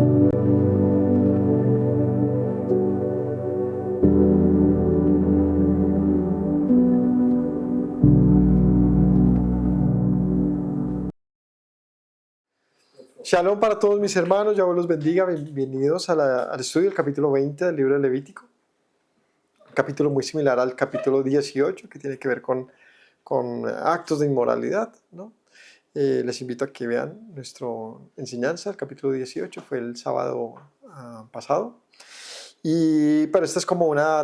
Shalom para todos mis hermanos, Yahweh los bendiga, bienvenidos al estudio del capítulo 20 del libro de Levítico. Un capítulo muy similar al capítulo 18 que tiene que ver con actos de inmoralidad, ¿no? Les invito a que vean nuestra enseñanza, el capítulo 18 fue el sábado pasado. Pero esta es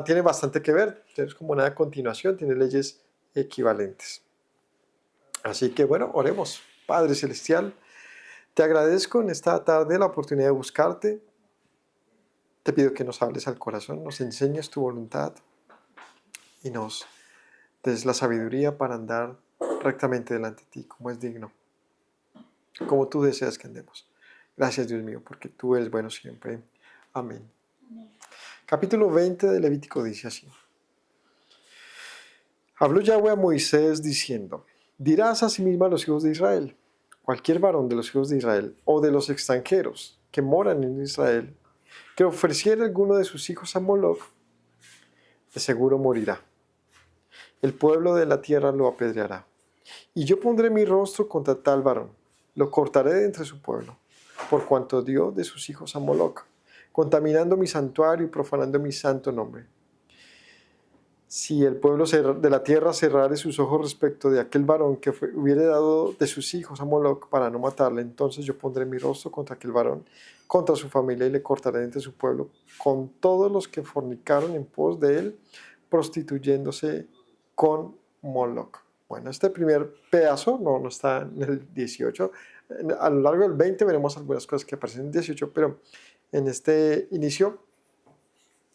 tiene bastante que ver, es como una continuación, tiene leyes equivalentes. Así que bueno, oremos. Padre Celestial, te agradezco en esta tarde la oportunidad de buscarte. Te pido que nos hables al corazón, nos enseñes tu voluntad y nos des la sabiduría para andar rectamente delante de ti, como es digno, como tú deseas que andemos. Gracias, Dios mío, porque tú eres bueno siempre. Amén. Capítulo 20 de Levítico dice así. Habló Yahweh a Moisés diciendo: dirás a sí mismo a los hijos de Israel: cualquier varón de los hijos de Israel o de los extranjeros que moran en Israel, que ofreciera alguno de sus hijos a Moloc, de seguro morirá. El pueblo de la tierra lo apedreará. Y yo pondré mi rostro contra tal varón, lo cortaré de entre su pueblo, por cuanto dio de sus hijos a Moloc, contaminando mi santuario y profanando mi santo nombre. Si el pueblo de la tierra cerrare sus ojos respecto de aquel varón que hubiere dado de sus hijos a Moloc para no matarle, entonces yo pondré mi rostro contra aquel varón, contra su familia, y le cortaré entre su pueblo, con todos los que fornicaron en pos de él, prostituyéndose con Moloc. Bueno, este primer pedazo no está en el 18. A lo largo del 20 veremos algunas cosas que aparecen en el 18, pero en este inicio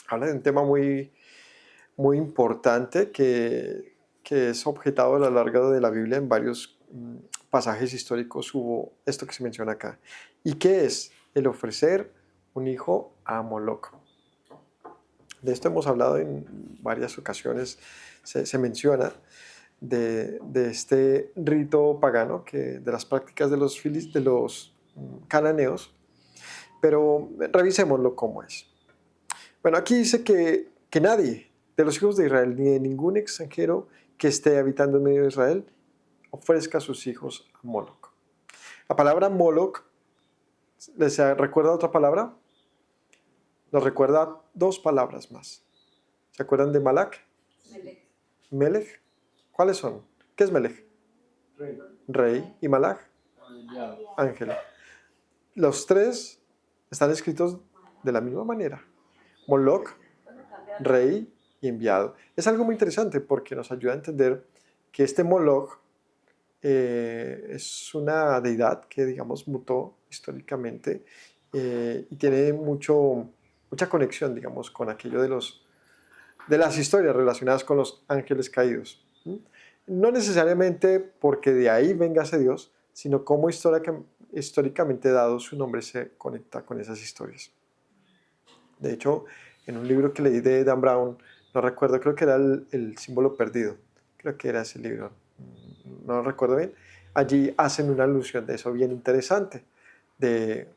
habla de un tema muy importante que es objetado a lo largo de la Biblia. En varios pasajes históricos hubo esto que se menciona acá. ¿Y qué es? El ofrecer un hijo a Moloc. De esto hemos hablado en varias ocasiones. Se menciona de este rito pagano, de las prácticas de los cananeos, pero revisémoslo cómo es. Bueno, aquí dice que nadie de los hijos de Israel, ni de ningún extranjero que esté habitando en medio de Israel, ofrezca a sus hijos a Moloc. La palabra Moloc, ¿les recuerda otra palabra? Nos recuerda dos palabras más. ¿Se acuerdan de Malak? Melech. Melech. ¿Cuáles son? ¿Qué es Melech? Rey. ¿Y Malak? Ángel. Los tres están escritos de la misma manera. Moloc, rey y enviado. Es algo muy interesante porque nos ayuda a entender que este Moloc es una deidad que, digamos, mutó históricamente y tiene mucha conexión, digamos, con aquello de las historias relacionadas con los ángeles caídos. No necesariamente porque de ahí venga ese Dios, sino cómo históricamente dado su nombre se conecta con esas historias. De hecho, en un libro que leí de Dan Brown, no recuerdo, creo que era el símbolo perdido, creo que era ese libro, no recuerdo bien, allí hacen una alusión de eso bien interesante, de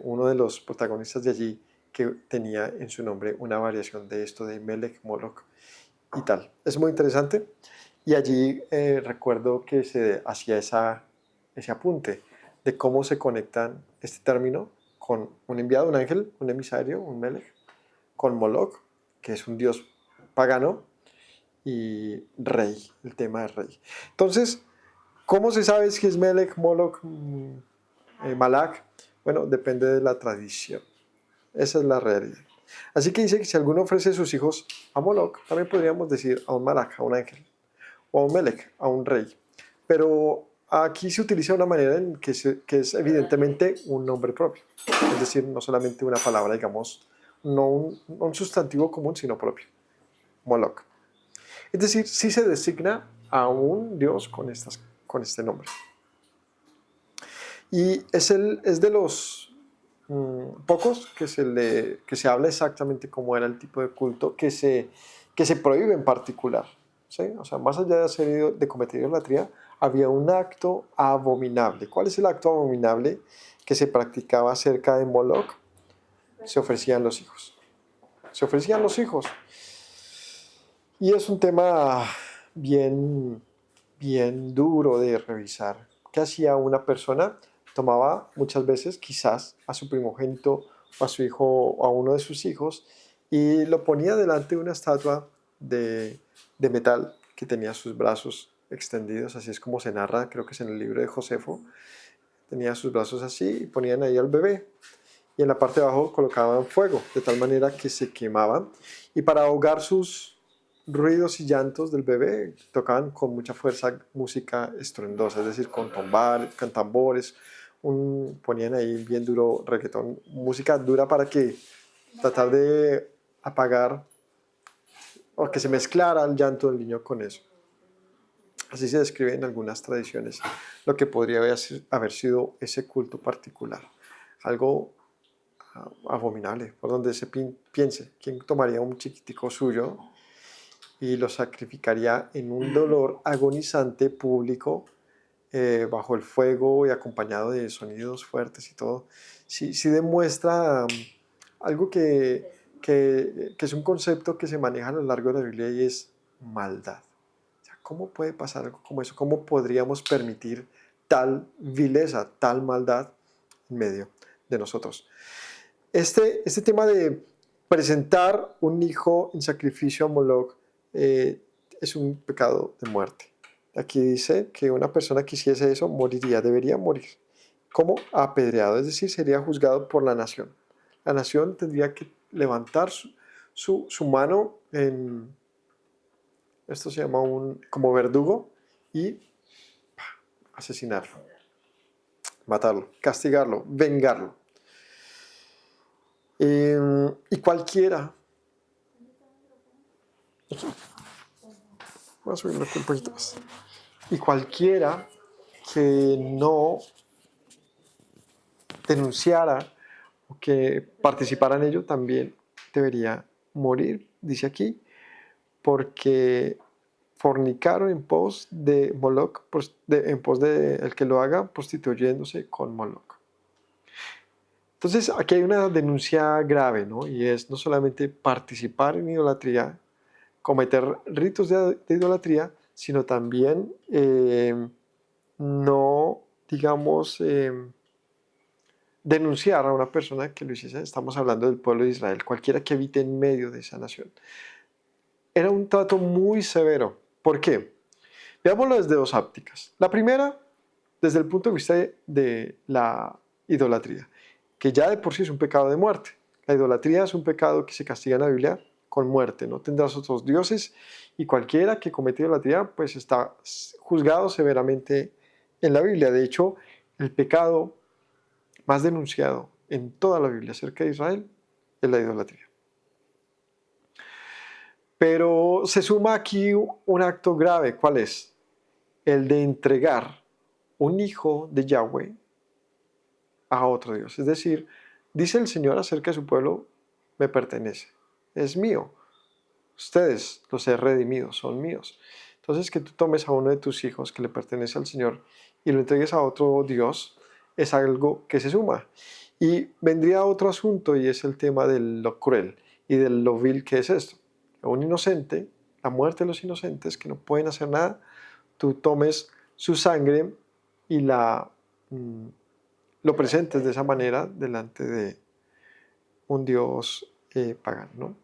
uno de los protagonistas de allí que tenía en su nombre una variación de esto de Melech, Moloc y tal. Es muy interesante y allí recuerdo que se hacía ese apunte de cómo se conectan este término con un enviado, un ángel, un emisario, un Melech, con Moloc, que es un dios pagano, y rey, el tema de rey. Entonces, ¿cómo se sabe si es Melech, Moloc, Malak? Bueno, depende de la tradición. Esa es la realidad. Así que dice que si alguno ofrece a sus hijos a Moloc, también podríamos decir a un Malak, a un ángel, o a un Melech, a un rey. Pero aquí se utiliza una manera en que es evidentemente un nombre propio. Es decir, no solamente una palabra, digamos, no un sustantivo común, sino propio. Moloc. Es decir, sí se designa a un dios con este nombre. Y es de los pocos que se habla exactamente cómo era el tipo de culto que se prohíbe en particular. ¿Sí? O sea, más allá de cometer idolatría, había un acto abominable. ¿Cuál es el acto abominable que se practicaba cerca de Moloc? se ofrecían los hijos. Se ofrecían los hijos. Y es un tema bien, bien duro de revisar. ¿Qué hacía una persona? Tomaba muchas veces quizás a su primogénito o a su hijo o a uno de sus hijos y lo ponía delante de una estatua de metal que tenía sus brazos extendidos, así es como se narra, creo que es en el libro de Josefo. Tenía sus brazos así y ponían ahí al bebé. Y en la parte de abajo colocaban fuego, de tal manera que se quemaban. Y para ahogar sus ruidos y llantos del bebé, tocaban con mucha fuerza música estruendosa, es decir, con tambores, ponían ahí bien duro reggaetón, música dura para que tratar de apagar o que se mezclara el llanto del niño con eso. Así se describe en algunas tradiciones lo que podría haber sido ese culto particular. Algo abominable, por donde se piense, ¿quién tomaría un chiquitico suyo y lo sacrificaría en un dolor agonizante público, bajo el fuego y acompañado de sonidos fuertes y todo? Sí demuestra algo que es un concepto que se maneja a lo largo de la Biblia y es maldad. O sea, ¿cómo puede pasar algo como eso? ¿Cómo podríamos permitir tal vileza, tal maldad en medio de nosotros? Este tema de presentar un hijo en sacrificio a Moloch es un pecado de muerte. Aquí dice que una persona que hiciese eso moriría, debería morir. Como apedreado, es decir, sería juzgado por la nación. La nación tendría que levantar su mano en, esto se llama como verdugo, y asesinarlo, matarlo, castigarlo, vengarlo. Y cualquiera, voy a subirlo aquí un poquito más, y cualquiera que no denunciara o que participara en ello también debería morir, dice aquí, porque fornicaron en pos de Moloch, en pos de el que lo haga, prostituyéndose con Moloch. Entonces aquí hay una denuncia grave, ¿no? Y es no solamente participar en idolatría, cometer ritos de idolatría, sino también no, digamos, denunciar a una persona que lo hiciese. Estamos hablando del pueblo de Israel, cualquiera que habite en medio de esa nación. Era un trato muy severo. ¿Por qué? Veámoslo desde dos ópticas. La primera, desde el punto de vista de la idolatría, que ya de por sí es un pecado de muerte. La idolatría es un pecado que se castiga en la Biblia con muerte. No tendrás otros dioses, y cualquiera que comete idolatría pues está juzgado severamente en la Biblia. De hecho, el pecado más denunciado en toda la Biblia acerca de Israel es la idolatría. Pero se suma aquí un acto grave. ¿Cuál es? El de entregar un hijo de Yahweh a otro Dios. Es decir, dice el Señor acerca de su pueblo: me pertenece, es mío. Ustedes los he redimido, son míos. Entonces, que tú tomes a uno de tus hijos que le pertenece al Señor y lo entregues a otro Dios es algo que se suma. Y vendría otro asunto, y es el tema de lo cruel y de lo vil que es esto. A un inocente, la muerte de los inocentes que no pueden hacer nada, tú tomes su sangre y lo presentes de esa manera delante de un Dios pagano, ¿no?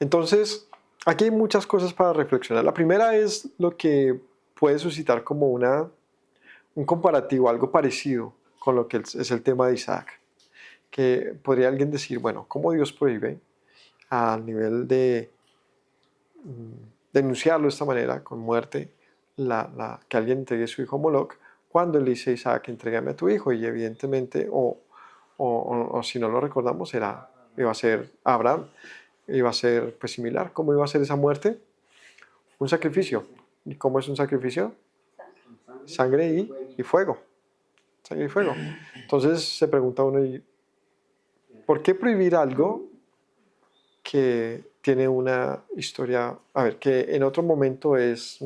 Entonces, aquí hay muchas cosas para reflexionar. La primera es lo que puede suscitar como un comparativo, algo parecido con lo que es el tema de Isaac. Que podría alguien decir, bueno, ¿cómo Dios prohíbe al nivel de denunciarlo de esta manera, con muerte, que alguien entregue a su hijo Moloch, cuando le dice a Isaac: entrégame a tu hijo? Y evidentemente, o si no lo recordamos, iba a ser Abraham, iba a ser pues similar. ¿Cómo iba a ser esa muerte? Un sacrificio. ¿Y cómo es un sacrificio? Sangre y fuego. Sangre y fuego. Entonces se pregunta uno, ¿por qué prohibir algo que tiene una historia, a ver, que en otro momento es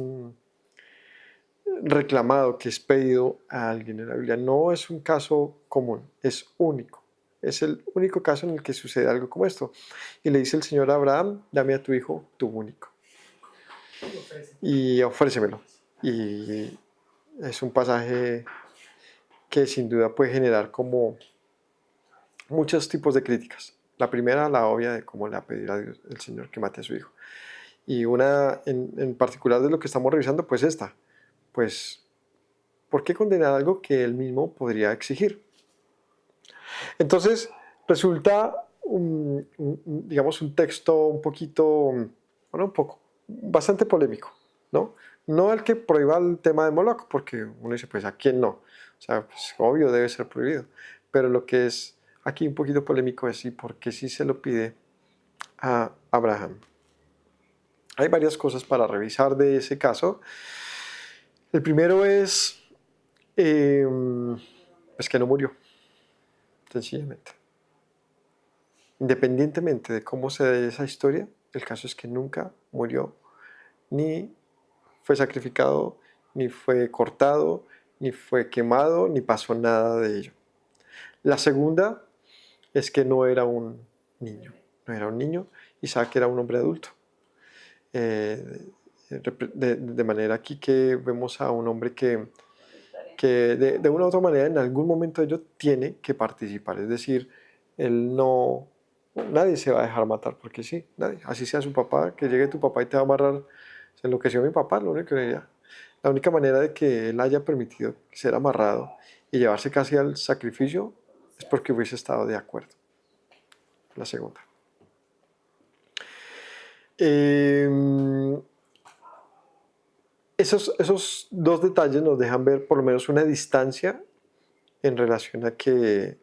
reclamado, que es pedido a alguien en la Biblia? No es un caso común, es único. Es el único caso en el que sucede algo como esto. Y le dice el Señor a Abraham, dame a tu hijo, tu único. Y ofrécemelo. Y es un pasaje que sin duda puede generar como muchos tipos de críticas. La primera, la obvia, de cómo le va a pedir a Dios, el Señor que mate a su hijo. Y una en particular de lo que estamos revisando, pues esta. Pues, ¿por qué condenar algo que él mismo podría exigir? Entonces, resulta, digamos, un texto un poquito, bueno, bastante polémico, ¿no? No el que prohíba el tema de Moloch, porque uno dice, pues, ¿a quién no? O sea, pues, obvio debe ser prohibido. Pero lo que es aquí un poquito polémico es, ¿y por qué sí se lo pide a Abraham? Hay varias cosas para revisar de ese caso. El primero es, pues que no murió, sencillamente. Independientemente de cómo se dé esa historia, el caso es que nunca murió, ni fue sacrificado, ni fue cortado, ni fue quemado, ni pasó nada de ello. La segunda es que no era un niño, no era un niño, Isaac era un hombre adulto. De manera aquí que vemos a un hombre que de una u otra manera en algún momento de ello tiene que participar, es decir, él no, nadie se va a dejar matar porque sí, nadie, así sea su papá, que llegue tu papá y te va a amarrar, se enloqueció mi papá, lo único que diría. La única manera de que él haya permitido ser amarrado y llevarse casi al sacrificio es porque hubiese estado de acuerdo. La segunda. Esos dos detalles nos dejan ver por lo menos una distancia en relación a que,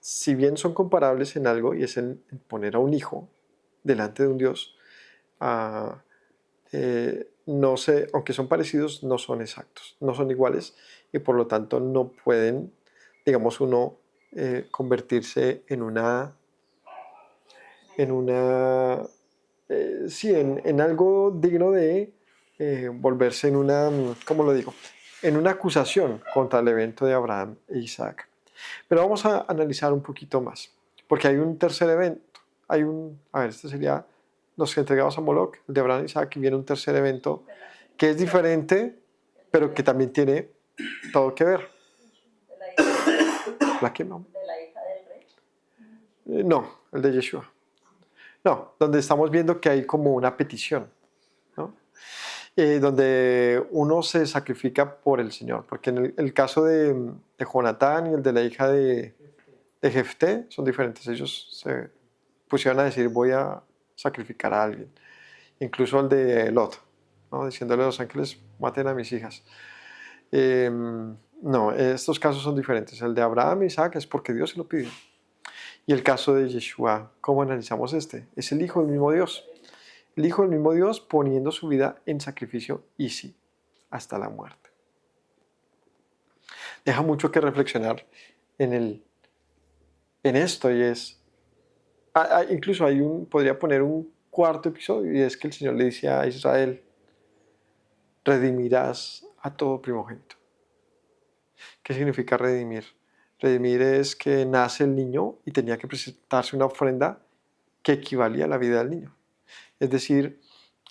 si bien son comparables en algo, y es en poner a un hijo delante de un Dios, no sé, aunque son parecidos, no son exactos, no son iguales, y por lo tanto no pueden, digamos, uno convertirse sí, en algo digno de volverse en una, ¿cómo lo digo? En una acusación contra el evento de Abraham e Isaac. Pero vamos a analizar un poquito más, porque hay un tercer evento. Este sería los entregados a Moloch, el de Abraham e Isaac, y viene un tercer evento que es diferente, pero que también tiene todo que ver. ¿La qué, no? ¿De la hija del rey? No, el de Yeshua. No, donde estamos viendo que hay como una petición, ¿no? Donde uno se sacrifica por el Señor, porque en el caso de Jonatán y el de la hija de Jefté son diferentes. Ellos se pusieron a decir, voy a sacrificar a alguien. Incluso el de Lot, ¿no? Diciéndole a los ángeles, maten a mis hijas. No, estos casos son diferentes. El de Abraham y Isaac es porque Dios se lo pidió. Y el caso de Yeshua, ¿cómo analizamos este? Es el Hijo del mismo Dios. El Hijo del mismo Dios poniendo su vida en sacrificio, y sí, hasta la muerte. Deja mucho que reflexionar en esto, y es, incluso podría poner un cuarto episodio, y es que el Señor le dice a Israel, redimirás a todo primogénito. ¿Qué significa redimir? Redimir es que nace el niño y tenía que presentarse una ofrenda que equivalía a la vida del niño. Es decir,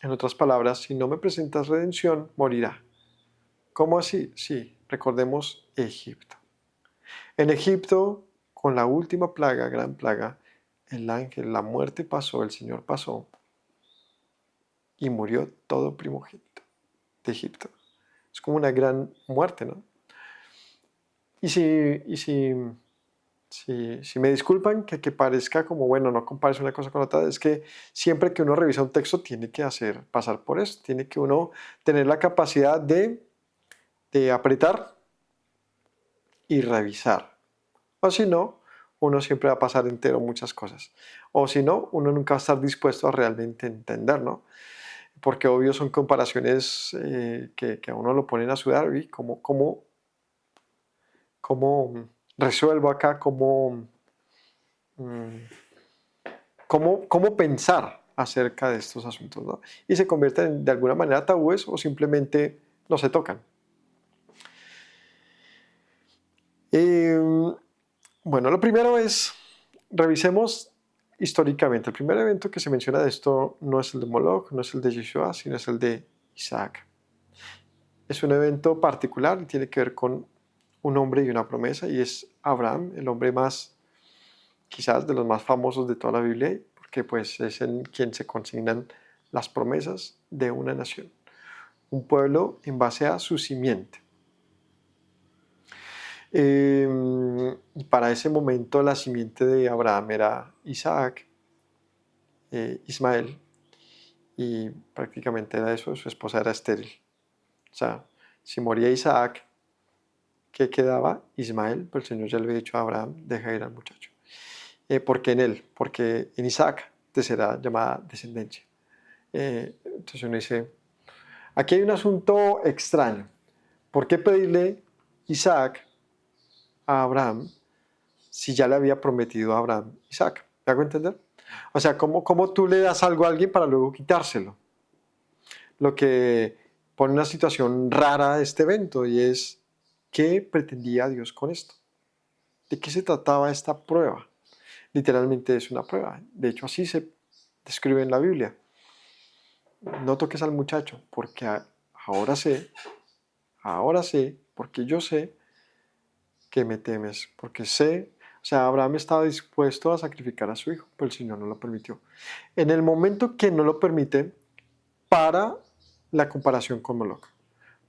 en otras palabras, si no me presentas redención, morirá. ¿Cómo así? Sí, recordemos Egipto. En Egipto, con la última plaga, gran plaga, el ángel, la muerte pasó, el Señor pasó y murió todo primogénito de Egipto. Es como una gran muerte, ¿no? Y si me disculpan que parezca como, bueno, no compares una cosa con otra, es que siempre que uno revisa un texto tiene que pasar por eso, tiene que uno tener la capacidad de apretar y revisar. O si no, uno siempre va a pasar entero muchas cosas. O si no, uno nunca va a estar dispuesto a realmente entender, ¿no? Porque obvio son comparaciones que a uno lo ponen a sudar, y cómo resuelvo acá, cómo pensar acerca de estos asuntos, ¿no? Y se convierten de alguna manera tabúes o simplemente no se tocan. Bueno, lo primero es, revisemos históricamente. El primer evento que se menciona de esto no es el de Moloch, no es el de Yeshua, sino es el de Isaac. Es un evento particular y tiene que ver con un hombre y una promesa, y es Abraham, el hombre más, quizás de los más famosos de toda la Biblia, porque pues es en quien se consignan las promesas de una nación, un pueblo en base a su simiente. Y para ese momento la simiente de Abraham era Isaac, Ismael, y prácticamente era eso, su esposa era estéril. O sea, si moría Isaac, ¿qué quedaba? Ismael, pero el Señor ya le había dicho a Abraham, deja ir al muchacho. Porque en él, porque en Isaac te será llamada descendencia. Entonces uno dice, aquí hay un asunto extraño. ¿Por qué pedirle Isaac a Abraham si ya le había prometido a Abraham Isaac? ¿Me hago entender? O sea, ¿cómo tú le das algo a alguien para luego quitárselo? Lo que pone una situación rara a este evento, y es, ¿qué pretendía Dios con esto? ¿De qué se trataba esta prueba? Literalmente es una prueba. De hecho, así se describe en la Biblia. No toques al muchacho, porque ahora sé, porque yo sé que me temes, porque sé, o sea, Abraham estaba dispuesto a sacrificar a su hijo, pero el Señor no lo permitió. En el momento que no lo permite, para la comparación con Moloch,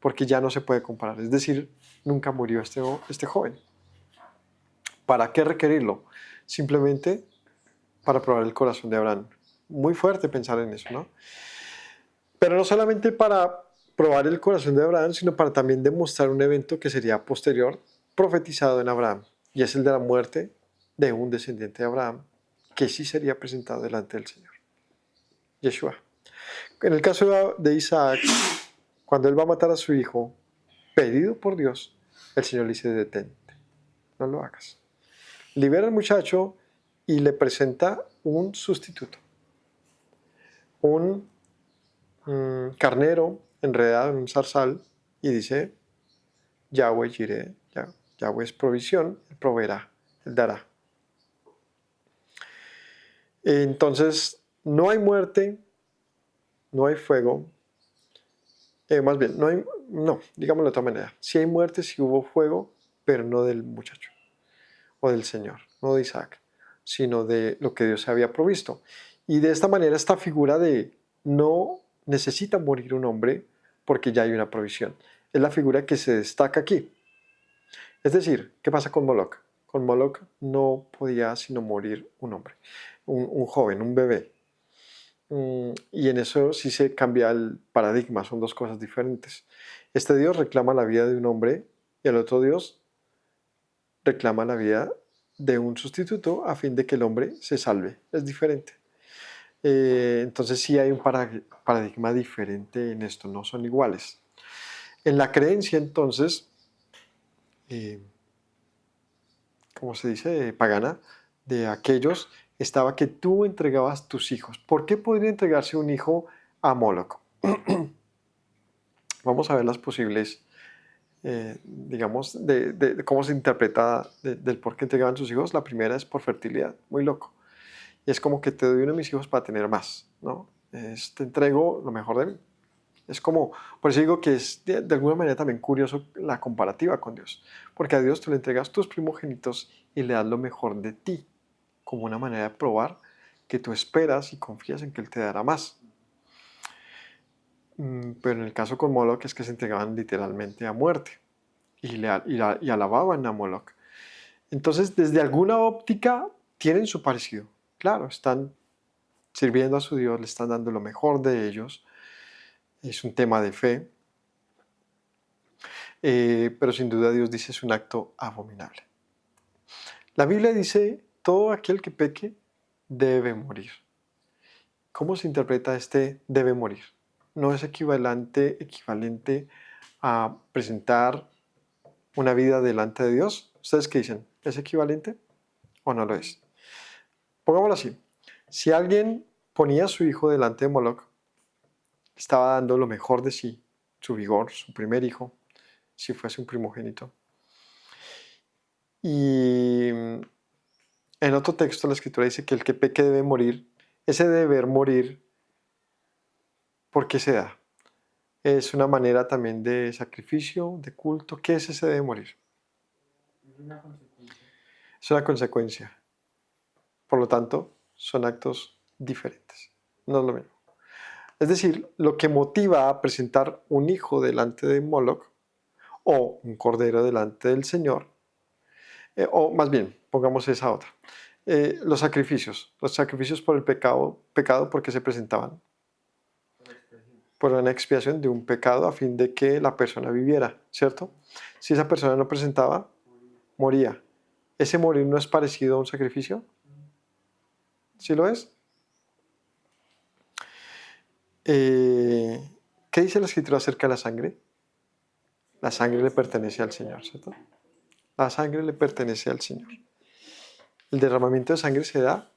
porque ya no se puede comparar, es decir, nunca murió este joven. ¿Para qué requerirlo? Simplemente para probar el corazón de Abraham. Muy fuerte pensar en eso, ¿no? Pero no solamente para probar el corazón de Abraham, sino para también demostrar un evento que sería posterior, profetizado en Abraham, y es el de la muerte de un descendiente de Abraham, que sí sería presentado delante del Señor, Yeshua. En el caso de Isaac, cuando él va a matar a su hijo, pedido por Dios, el Señor le dice, detente, no lo hagas. Libera al muchacho y le presenta un sustituto, un carnero enredado en un zarzal, y dice, Yahweh Jireh, Yahweh es provisión, él proveerá, él dará. Entonces, no hay muerte, no hay fuego, más bien, digámoslo de otra manera, sí hay muerte, sí hubo fuego, pero no del muchacho, o del Señor, no de Isaac, sino de lo que Dios había provisto. Y de esta manera, esta figura de no necesita morir un hombre porque ya hay una provisión, es la figura que se destaca aquí. Es decir, ¿qué pasa con Moloch? Con Moloch no podía sino morir un hombre, un joven, un bebé. Y en eso sí se cambia el paradigma, son dos cosas diferentes. Este Dios reclama la vida de un hombre y el otro Dios reclama la vida de un sustituto a fin de que el hombre se salve. Es diferente. Entonces sí hay un paradigma diferente en esto, no son iguales. En la creencia entonces, eh, como se dice, pagana, de aquellos, estaba que tú entregabas tus hijos. ¿Por qué podría entregarse un hijo a Moloch? Vamos a ver las posibles, digamos, de cómo se interpreta del por qué entregaban sus hijos. La primera es por fertilidad, muy loco. Y es como que te doy uno de mis hijos para tener más, ¿no? Te entrego lo mejor de mí. Es como, por eso digo que es de alguna manera también curioso la comparativa con Dios, porque a Dios tú le entregas tus primogénitos y le das lo mejor de ti, como una manera de probar que tú esperas y confías en que Él te dará más. Pero en el caso con Moloch es que se entregaban literalmente a muerte y alababan a Moloch. Entonces, desde alguna óptica tienen su parecido. Claro, están sirviendo a su Dios, le están dando lo mejor de ellos. Es un tema de fe. Pero sin duda Dios dice es un acto abominable. La Biblia dice, todo aquel que peque debe morir. ¿Cómo se interpreta este debe morir? No es equivalente a presentar una vida delante de Dios. ¿Ustedes qué dicen? ¿Es equivalente o no lo es? Pongámoslo así. Si alguien ponía a su hijo delante de Moloch, estaba dando lo mejor de sí, su vigor, su primer hijo, si fuese un primogénito. Y En otro texto la Escritura dice que el que peque debe morir. Ese deber morir, ¿por qué se da? Es una manera también de sacrificio, de culto. ¿Qué es ese debe morir? Es una consecuencia. Es una consecuencia. Por lo tanto, son actos diferentes. No es lo mismo. Es decir, lo que motiva a presentar un hijo delante de Moloch o un cordero delante del Señor, o más bien, pongamos esa otra. Los sacrificios por el pecado porque se presentaban Por expresión. por una expiación de un pecado a fin de que la persona viviera, ¿cierto? Si esa persona no presentaba, Morir. moría. ¿Ese morir no es parecido a un sacrificio? ¿Sí lo es? ¿Qué dice la Escritura acerca de la sangre? La sangre le pertenece al Señor, ¿cierto? La sangre le pertenece al Señor. El derramamiento de sangre se da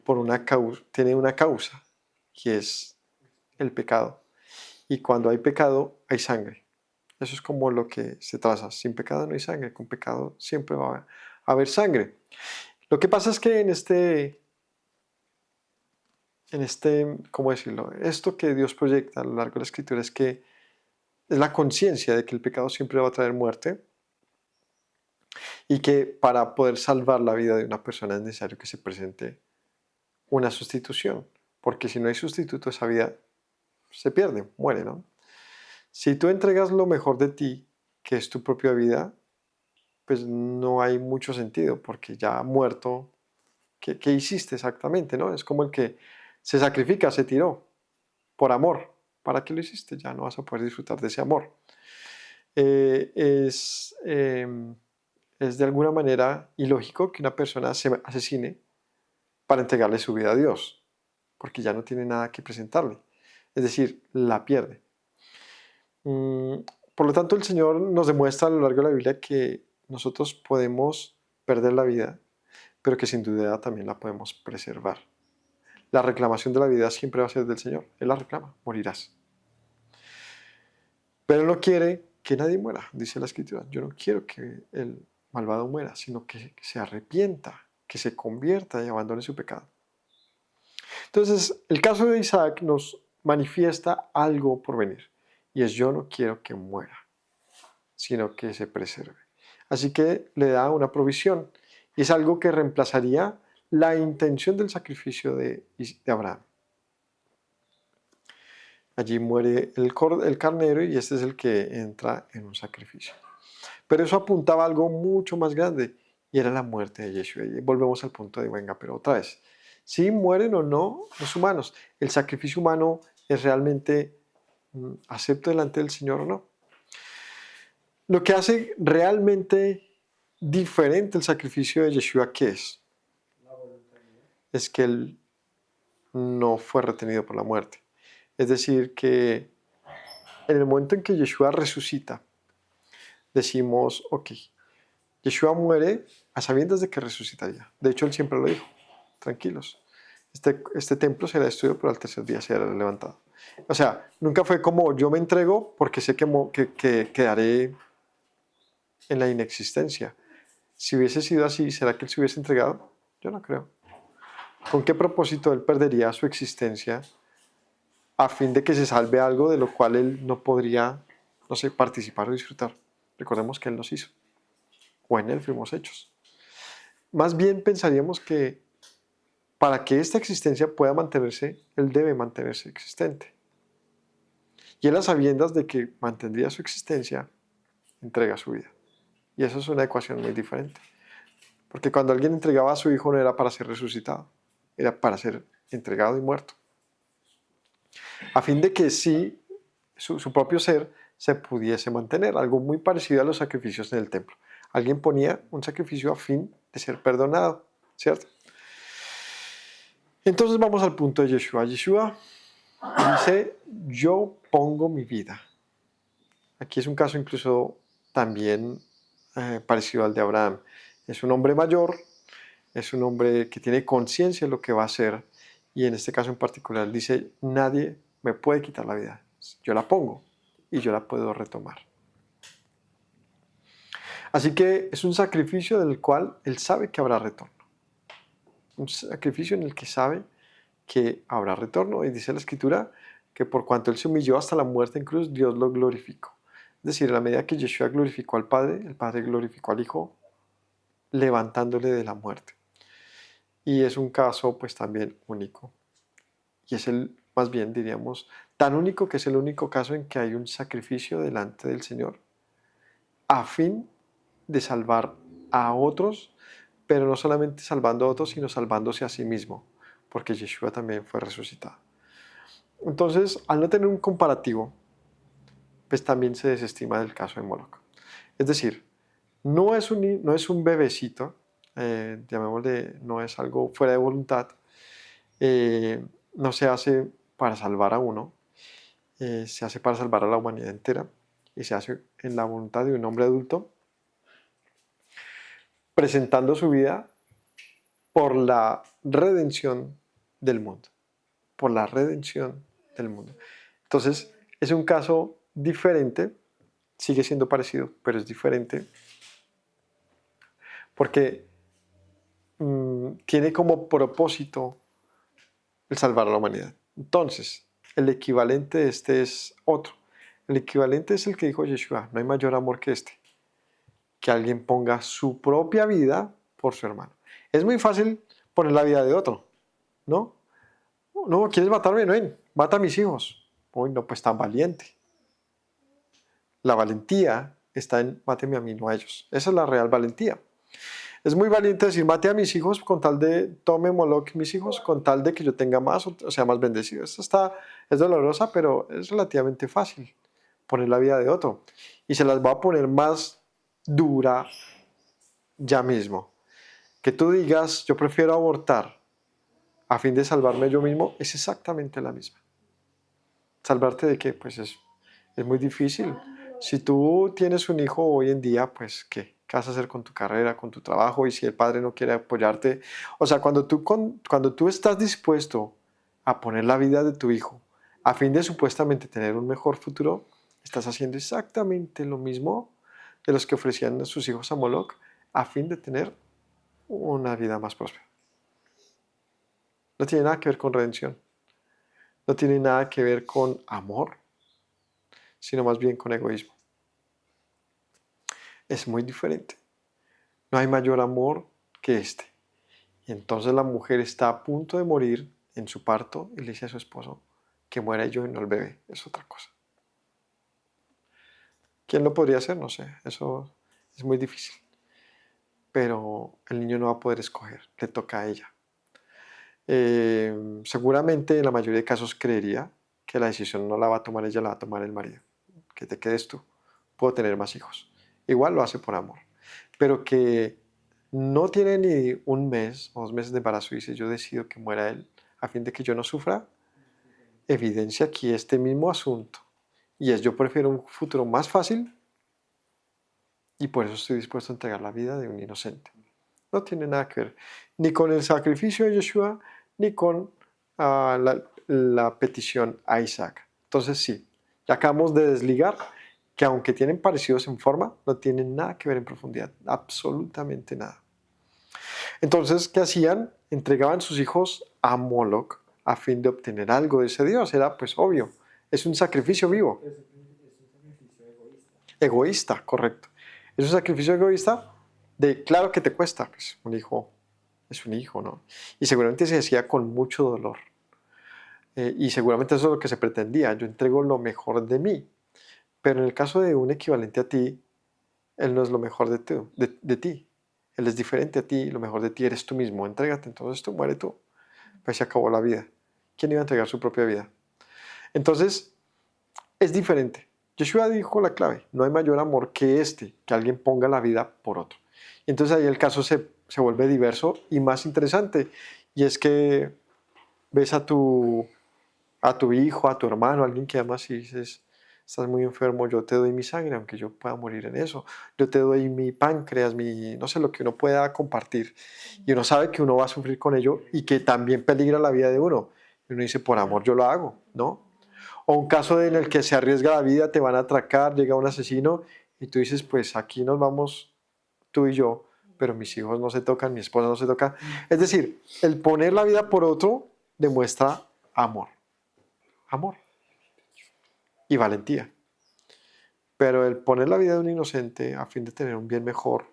por una causa, tiene una causa, y es el pecado. Y cuando hay pecado, hay sangre. Eso es como lo que se traza. Sin pecado no hay sangre, con pecado siempre va a haber sangre. Lo que pasa es que ¿cómo decirlo? Esto que Dios proyecta a lo largo de la Escritura es que es la conciencia de que el pecado siempre va a traer muerte y que para poder salvar la vida de una persona es necesario que se presente una sustitución, porque si no hay sustituto esa vida se pierde, muere, ¿no? Si tú entregas lo mejor de ti, que es tu propia vida, pues no hay mucho sentido, porque ya muerto, ¿qué hiciste exactamente, no? Es como el que se sacrifica, se tiró, por amor. ¿Para qué lo hiciste? Ya no vas a poder disfrutar de ese amor. Eh, es, eh, es de alguna manera ilógico que una persona se asesine para entregarle su vida a Dios, porque ya no tiene nada que presentarle. Es decir, la pierde. Mm, Por lo tanto, el Señor nos demuestra a lo largo de la Biblia que nosotros podemos perder la vida, pero que sin duda también la podemos preservar. La reclamación de la vida siempre va a ser del Señor. Él la reclama, morirás. Pero Él no quiere que nadie muera, dice la Escritura. Yo no quiero que el malvado muera, sino que se arrepienta, que se convierta y abandone su pecado. Entonces, el caso de Isaac nos manifiesta algo por venir, y es yo no quiero que muera, sino que se preserve. Así que le da una provisión, y es algo que reemplazaría la intención del sacrificio de Abraham. Allí muere el carnero y este es el que entra en un sacrificio. Pero eso apuntaba a algo mucho más grande y era la muerte de Yeshua. Y volvemos al punto de, venga, pero otra vez, si mueren o no los humanos, el sacrificio humano es realmente acepto delante del Señor o no. Lo que hace realmente diferente el sacrificio de Yeshua, ¿qué es? La voluntariedad. Es que Él no fue retenido por la muerte. Es decir, que en el momento en que Yeshua resucita, decimos, ok, Yeshua muere a sabiendas de que resucitaría. De hecho, Él siempre lo dijo, tranquilos, este templo será destruido, pero al tercer día será levantado. O sea, nunca fue como yo me entrego porque sé que quedaré en la inexistencia. Si hubiese sido así, ¿será que Él se hubiese entregado? Yo no creo. ¿Con qué propósito Él perdería su existencia a fin de que se salve algo de lo cual Él no podría, no sé, participar o disfrutar? Recordemos que Él nos hizo, o en Él fuimos hechos. Más bien pensaríamos que para que esta existencia pueda mantenerse, Él debe mantenerse existente. Y Él a sabiendas de que mantendría su existencia, entrega su vida. Y eso es una ecuación muy diferente. Porque cuando alguien entregaba a su hijo no era para ser resucitado, era para ser entregado y muerto. A fin de que sí, su propio ser se pudiese mantener, algo muy parecido a los sacrificios en el templo. Alguien ponía un sacrificio a fin de ser perdonado, ¿cierto? Entonces vamos al punto de Yeshua. Yeshua dice, yo pongo mi vida. Aquí es un caso incluso también parecido al de Abraham. Es un hombre mayor, es un hombre que tiene conciencia de lo que va a hacer y en este caso en particular dice, nadie me puede quitar la vida. Yo la pongo y yo la puedo retomar. Así que es un sacrificio del cual él sabe que habrá retorno. un sacrificio en el que sabe que habrá retorno. Y dice la Escritura que por cuanto Él se humilló hasta la muerte en cruz, Dios lo glorificó. Es decir, a la medida que Yeshua glorificó al Padre, el Padre glorificó al Hijo, levantándole de la muerte. Y es un caso pues también único. Y es más bien diríamos, tan único que es el único caso en que hay un sacrificio delante del Señor a fin de salvar a otros, pero no solamente salvando a otros, sino salvándose a sí mismo, porque Yeshua también fue resucitado. Entonces, al no tener un comparativo, pues también se desestima del caso de Moloch. Es decir, no es un bebecito, llamémosle, no es algo fuera de voluntad, no se hace para salvar a uno, se hace para salvar a la humanidad entera y se hace en la voluntad de un hombre adulto, presentando su vida por la redención del mundo, por la redención del mundo. Entonces, es un caso diferente, sigue siendo parecido, pero es diferente, porque tiene como propósito el salvar a la humanidad. Entonces, el equivalente de este es otro. El equivalente es el que dijo Yeshua, no hay mayor amor que este, que alguien ponga su propia vida por su hermano. Es muy fácil poner la vida de otro, ¿no? No, ¿quieres matarme? No, mata a mis hijos. Uy, no, pues tan valiente. La valentía está en máteme a mí, no a ellos. Esa es la real valentía. Es muy valiente decir, mate a mis hijos con tal de, tome Moloch mis hijos con tal de que yo tenga más, o sea, más bendecido. Esto es dolorosa, pero es relativamente fácil poner la vida de otro. Y se las va a poner más dura ya mismo. Que tú digas, yo prefiero abortar a fin de salvarme yo mismo, es exactamente la misma. ¿Salvarte de qué? Pues es muy difícil. Si tú tienes un hijo hoy en día, pues ¿qué? ¿Qué vas a hacer con tu carrera, con tu trabajo? Y si el padre no quiere apoyarte. O sea, cuando tú estás dispuesto a poner la vida de tu hijo a fin de supuestamente tener un mejor futuro, estás haciendo exactamente lo mismo de los que ofrecían a sus hijos a Moloch a fin de tener una vida más próspera. No tiene nada que ver con redención. No tiene nada que ver con amor, sino más bien con egoísmo. Es muy diferente. No hay mayor amor que este. Y entonces la mujer está a punto de morir en su parto y le dice a su esposo que muera yo y no el bebé. Es otra cosa. ¿Quién lo podría hacer? No sé. Eso es muy difícil. Pero el niño no va a poder escoger. Le toca a ella. Seguramente en la mayoría de casos creería que la decisión no la va a tomar ella, la va a tomar el marido. Que te quedes tú. Puedo tener más hijos. Igual lo hace por amor. Pero que no tiene ni un mes o 2 meses de embarazo y dice yo decido que muera él a fin de que yo no sufra, evidencia aquí este mismo asunto. Y es yo prefiero un futuro más fácil y por eso estoy dispuesto a entregar la vida de un inocente. No tiene nada que ver ni con el sacrificio de Yeshua ni con la petición a Isaac. Entonces sí, ya acabamos de desligar que aunque tienen parecidos en forma, no tienen nada que ver en profundidad, absolutamente nada. Entonces, ¿qué hacían? Entregaban sus hijos a Moloch a fin de obtener algo de ese Dios. Era pues obvio, es un sacrificio vivo. Es un sacrificio egoísta. Egoísta, correcto. Es un sacrificio egoísta de, claro que te cuesta, pues un hijo es un hijo, ¿no? Y seguramente se hacía con mucho dolor. Y seguramente eso es lo que se pretendía, yo entrego lo mejor de mí. Pero en el caso de un equivalente a ti, él no es lo mejor de ti. Él es diferente a ti, lo mejor de ti eres tú mismo. Entrégate, entonces tú, muere tú. Pues se acabó la vida. ¿Quién iba a entregar su propia vida? Entonces, es diferente. Yeshua dijo la clave, no hay mayor amor que este, que alguien ponga la vida por otro. Y entonces ahí el caso se vuelve diverso y más interesante. Y es que ves a tu hijo, a tu hermano, a alguien que amas y dices, estás muy enfermo, yo te doy mi sangre, aunque yo pueda morir en eso. Yo te doy mi páncreas, no sé, lo que uno pueda compartir. Y uno sabe que uno va a sufrir con ello y que también peligra la vida de uno. Y uno dice, por amor yo lo hago, ¿no? O un caso en el que se arriesga la vida, te van a atracar, llega un asesino y tú dices, pues aquí nos vamos tú y yo, pero mis hijos no se tocan, mi esposa no se toca. Es decir, el poner la vida por otro demuestra amor. Amor y valentía. Pero el poner la vida de un inocente a fin de tener un bien mejor,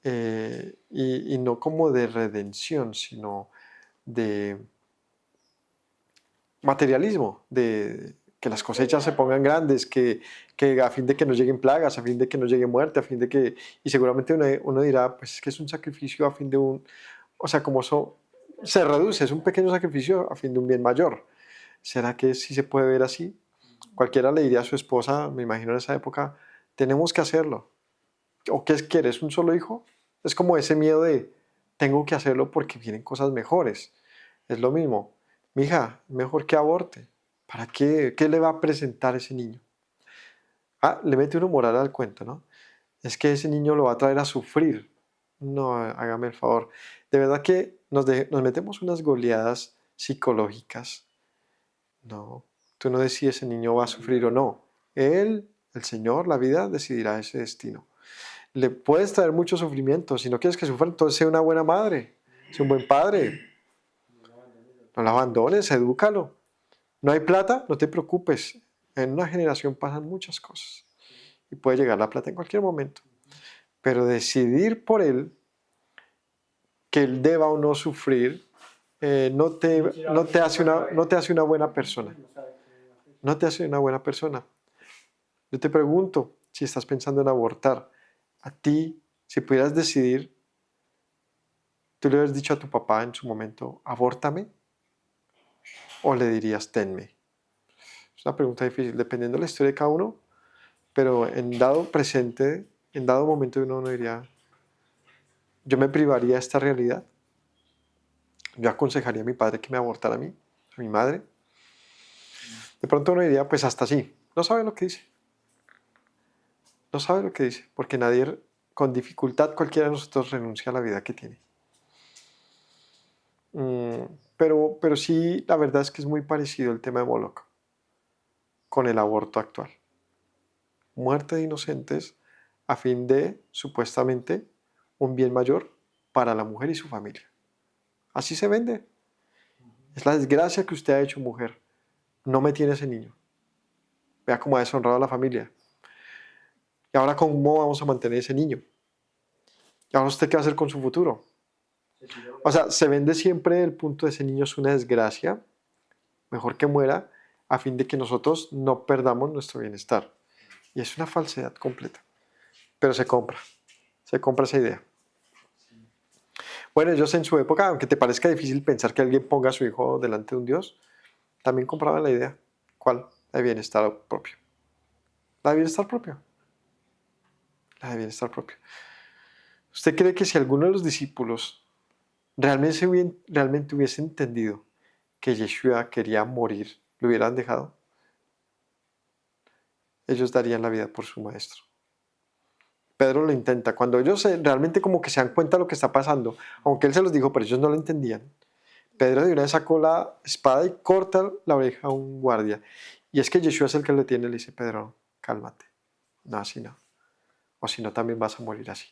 y no como de redención, sino de materialismo, de que las cosechas se pongan grandes, que a fin de que no lleguen plagas, a fin de que no llegue muerte, a fin de que... Y seguramente uno dirá, pues es que es un sacrificio a fin de un... O sea, como eso se reduce, es un pequeño sacrificio a fin de un bien mayor. ¿Será que sí se puede ver así? Cualquiera le diría a su esposa, me imagino en esa época, tenemos que hacerlo. ¿O qué quieres? ¿Un solo hijo? Es como ese miedo de, tengo que hacerlo porque vienen cosas mejores. Es lo mismo. Mija, mejor que aborte. ¿Para qué? ¿Qué le va a presentar ese niño? Ah, le mete uno moral al cuento, ¿no? Es que ese niño lo va a traer a sufrir. No, hágame el favor. De verdad que nos metemos unas goleadas psicológicas. No, tú no decides si ese niño va a sufrir o no. Él, el Señor, la vida, decidirá ese destino. Le puedes traer mucho sufrimiento. Si no quieres que sufra, entonces sea una buena madre, sea un buen padre. No lo abandones, edúcalo. No hay plata, no te preocupes. En una generación pasan muchas cosas y puede llegar la plata en cualquier momento. Pero decidir por él, que él deba o no sufrir, no te hace una buena persona. No te hace una buena persona. Yo te pregunto, si estás pensando en abortar, a ti, si pudieras decidir, ¿tú le hubieras dicho a tu papá en su momento, abórtame? ¿O le dirías, tenme? Es una pregunta difícil, dependiendo de la historia de cada uno, pero en dado presente, en dado momento uno no diría, yo me privaría de esta realidad. Yo aconsejaría a mi padre que me abortara a mí, a mi madre. De pronto uno diría, pues hasta así. No sabe lo que dice. No sabe lo que dice, porque nadie, con dificultad, cualquiera de nosotros renuncia a la vida que tiene. Pero sí, la verdad es que es muy parecido el tema de Moloch con el aborto actual. Muerte de inocentes a fin de, supuestamente, un bien mayor para la mujer y su familia. Así se vende. Es la desgracia que usted ha hecho, mujer. No me tiene ese niño. Vea cómo ha deshonrado a la familia. ¿Y ahora cómo vamos a mantener ese niño? ¿Y ahora usted qué va a hacer con su futuro? O sea, se vende siempre el punto de ese niño es una desgracia, mejor que muera, a fin de que nosotros no perdamos nuestro bienestar. Y es una falsedad completa. Pero se compra esa idea. Bueno, ellos en su época, aunque te parezca difícil pensar que alguien ponga a su hijo delante de un Dios, también compraban la idea. ¿Cuál? La de bienestar propio. La de bienestar propio. La de bienestar propio. ¿Usted cree que si alguno de los discípulos realmente hubiese entendido que Yeshua quería morir, lo hubieran dejado? Ellos darían la vida por su maestro. Pedro lo intenta. Cuando ellos realmente como que se dan cuenta de lo que está pasando, aunque él se los dijo, pero ellos no lo entendían, Pedro de una vez sacó la espada y corta la oreja a un guardia. Y es que Yeshua es el que lo tiene, le dice, Pedro, cálmate. No, así no. O si no, también vas a morir así.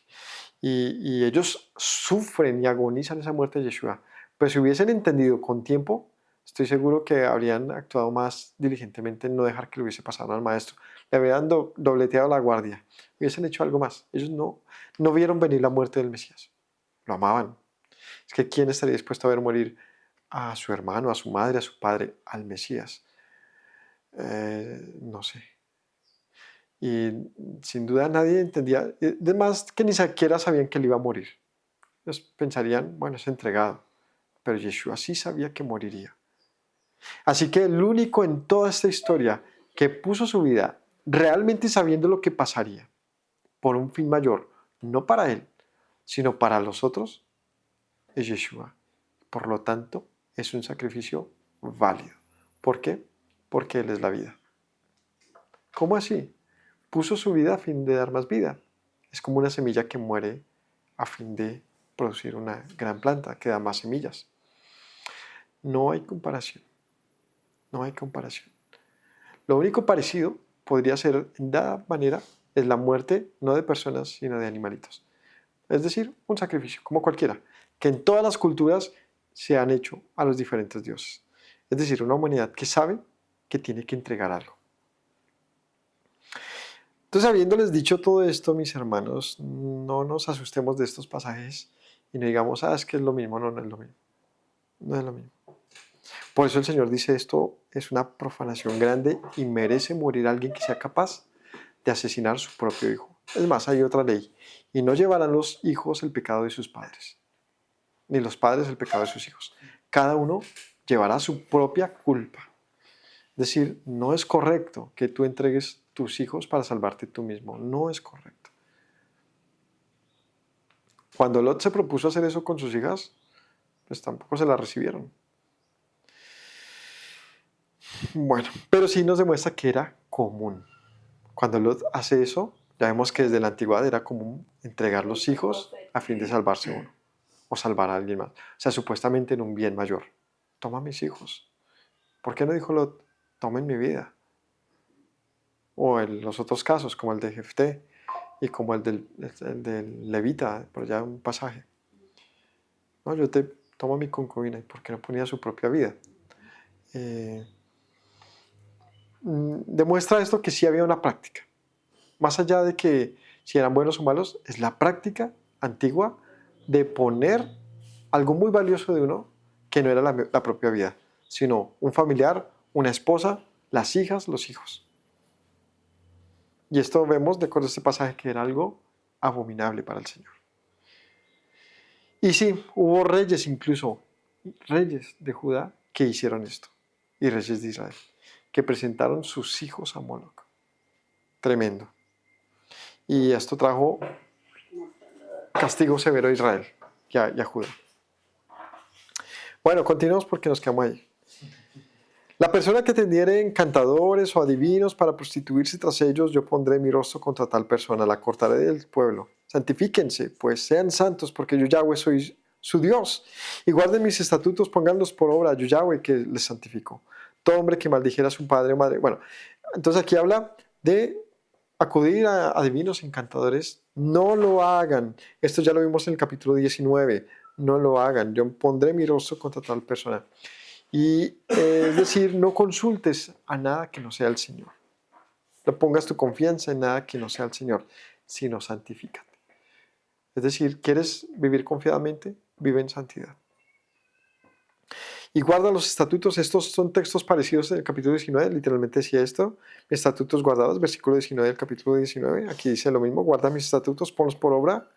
Y ellos sufren y agonizan esa muerte de Yeshua. Pero si hubiesen entendido con tiempo, estoy seguro que habrían actuado más diligentemente en no dejar que le hubiese pasado al maestro. Le habrían dobleteado la guardia. Hubiesen hecho algo más. Ellos no vieron venir la muerte del Mesías. Lo amaban. Es que ¿quién estaría dispuesto a ver morir a su hermano, a su madre, a su padre, al Mesías? No sé. Y sin duda nadie entendía, además que ni siquiera sabían que él iba a morir. Ellos pensarían, bueno, es entregado, pero Yeshua sí sabía que moriría. Así que el único en toda esta historia que puso su vida realmente sabiendo lo que pasaría por un fin mayor, no para él, sino para los otros, es Yeshua. Por lo tanto, es un sacrificio válido. ¿Por qué? Porque Él es la vida. ¿Cómo así? Puso su vida a fin de dar más vida. Es como una semilla que muere a fin de producir una gran planta que da más semillas. No hay comparación. No hay comparación. Lo único parecido podría ser, en dada manera, es la muerte no de personas, sino de animalitos. Es decir, un sacrificio, como cualquiera, que en todas las culturas se han hecho a los diferentes dioses. Es decir, una humanidad que sabe que tiene que entregar algo. Entonces, habiéndoles dicho todo esto, mis hermanos, no nos asustemos de estos pasajes y no digamos, es que es lo mismo. No, no es lo mismo. No es lo mismo. Por eso el Señor dice, esto es una profanación grande y merece morir alguien que sea capaz de asesinar a su propio hijo. Es más, hay otra ley. Y no llevarán los hijos el pecado de sus padres, ni los padres el pecado de sus hijos. Cada uno llevará su propia culpa. Es decir, no es correcto que tú entregues tus hijos para salvarte tú mismo. No es correcto. Cuando Lot se propuso hacer eso con sus hijas, pues tampoco se la recibieron. Bueno, pero sí nos demuestra que era común. Cuando Lot hace eso, ya vemos que desde la antigüedad era común entregar los hijos a fin de salvarse uno o salvar a alguien más. O sea, supuestamente en un bien mayor. Toma mis hijos. ¿Por qué no dijo Lot, tomen mi vida? O en los otros casos, como el de Jefté y como el del Levita, por allá un pasaje. No, yo te tomo mi concubina. ¿Y por qué no ponía su propia vida? Demuestra esto que sí había una práctica. Más allá de que si eran buenos o malos, es la práctica antigua de poner algo muy valioso de uno que no era la propia vida, sino un familiar, una esposa, las hijas, los hijos. Y esto vemos, de acuerdo a este pasaje, que era algo abominable para el Señor. Y sí, hubo reyes incluso, reyes de Judá, que hicieron esto, y reyes de Israel, que presentaron sus hijos a Moloc. Tremendo. Y esto trajo castigo severo a Israel y a Judá. Bueno, continuamos porque nos quedamos ahí. La persona que tendiere encantadores o adivinos para prostituirse tras ellos, yo pondré mi rostro contra tal persona, la cortaré del pueblo. Santifíquense, pues sean santos, porque yo Yahweh soy su Dios. Y guarden mis estatutos, pónganlos por obra, yo Yahweh que les santifico. Todo hombre que maldijera a su padre o madre. Bueno, entonces aquí habla de acudir a adivinos encantadores. No lo hagan. Esto ya lo vimos en el capítulo 19. No lo hagan. Yo pondré mi rostro contra tal persona. Y es decir, no consultes a nada que no sea el Señor. No pongas tu confianza en nada que no sea el Señor, sino santifícate. Es decir, ¿quieres vivir confiadamente? Vive en santidad. Y guarda los estatutos. Estos son textos parecidos en el capítulo 19. Literalmente decía esto. Mis estatutos guardados, versículo 19 del capítulo 19. Aquí dice lo mismo. Guarda mis estatutos, ponlos por obra.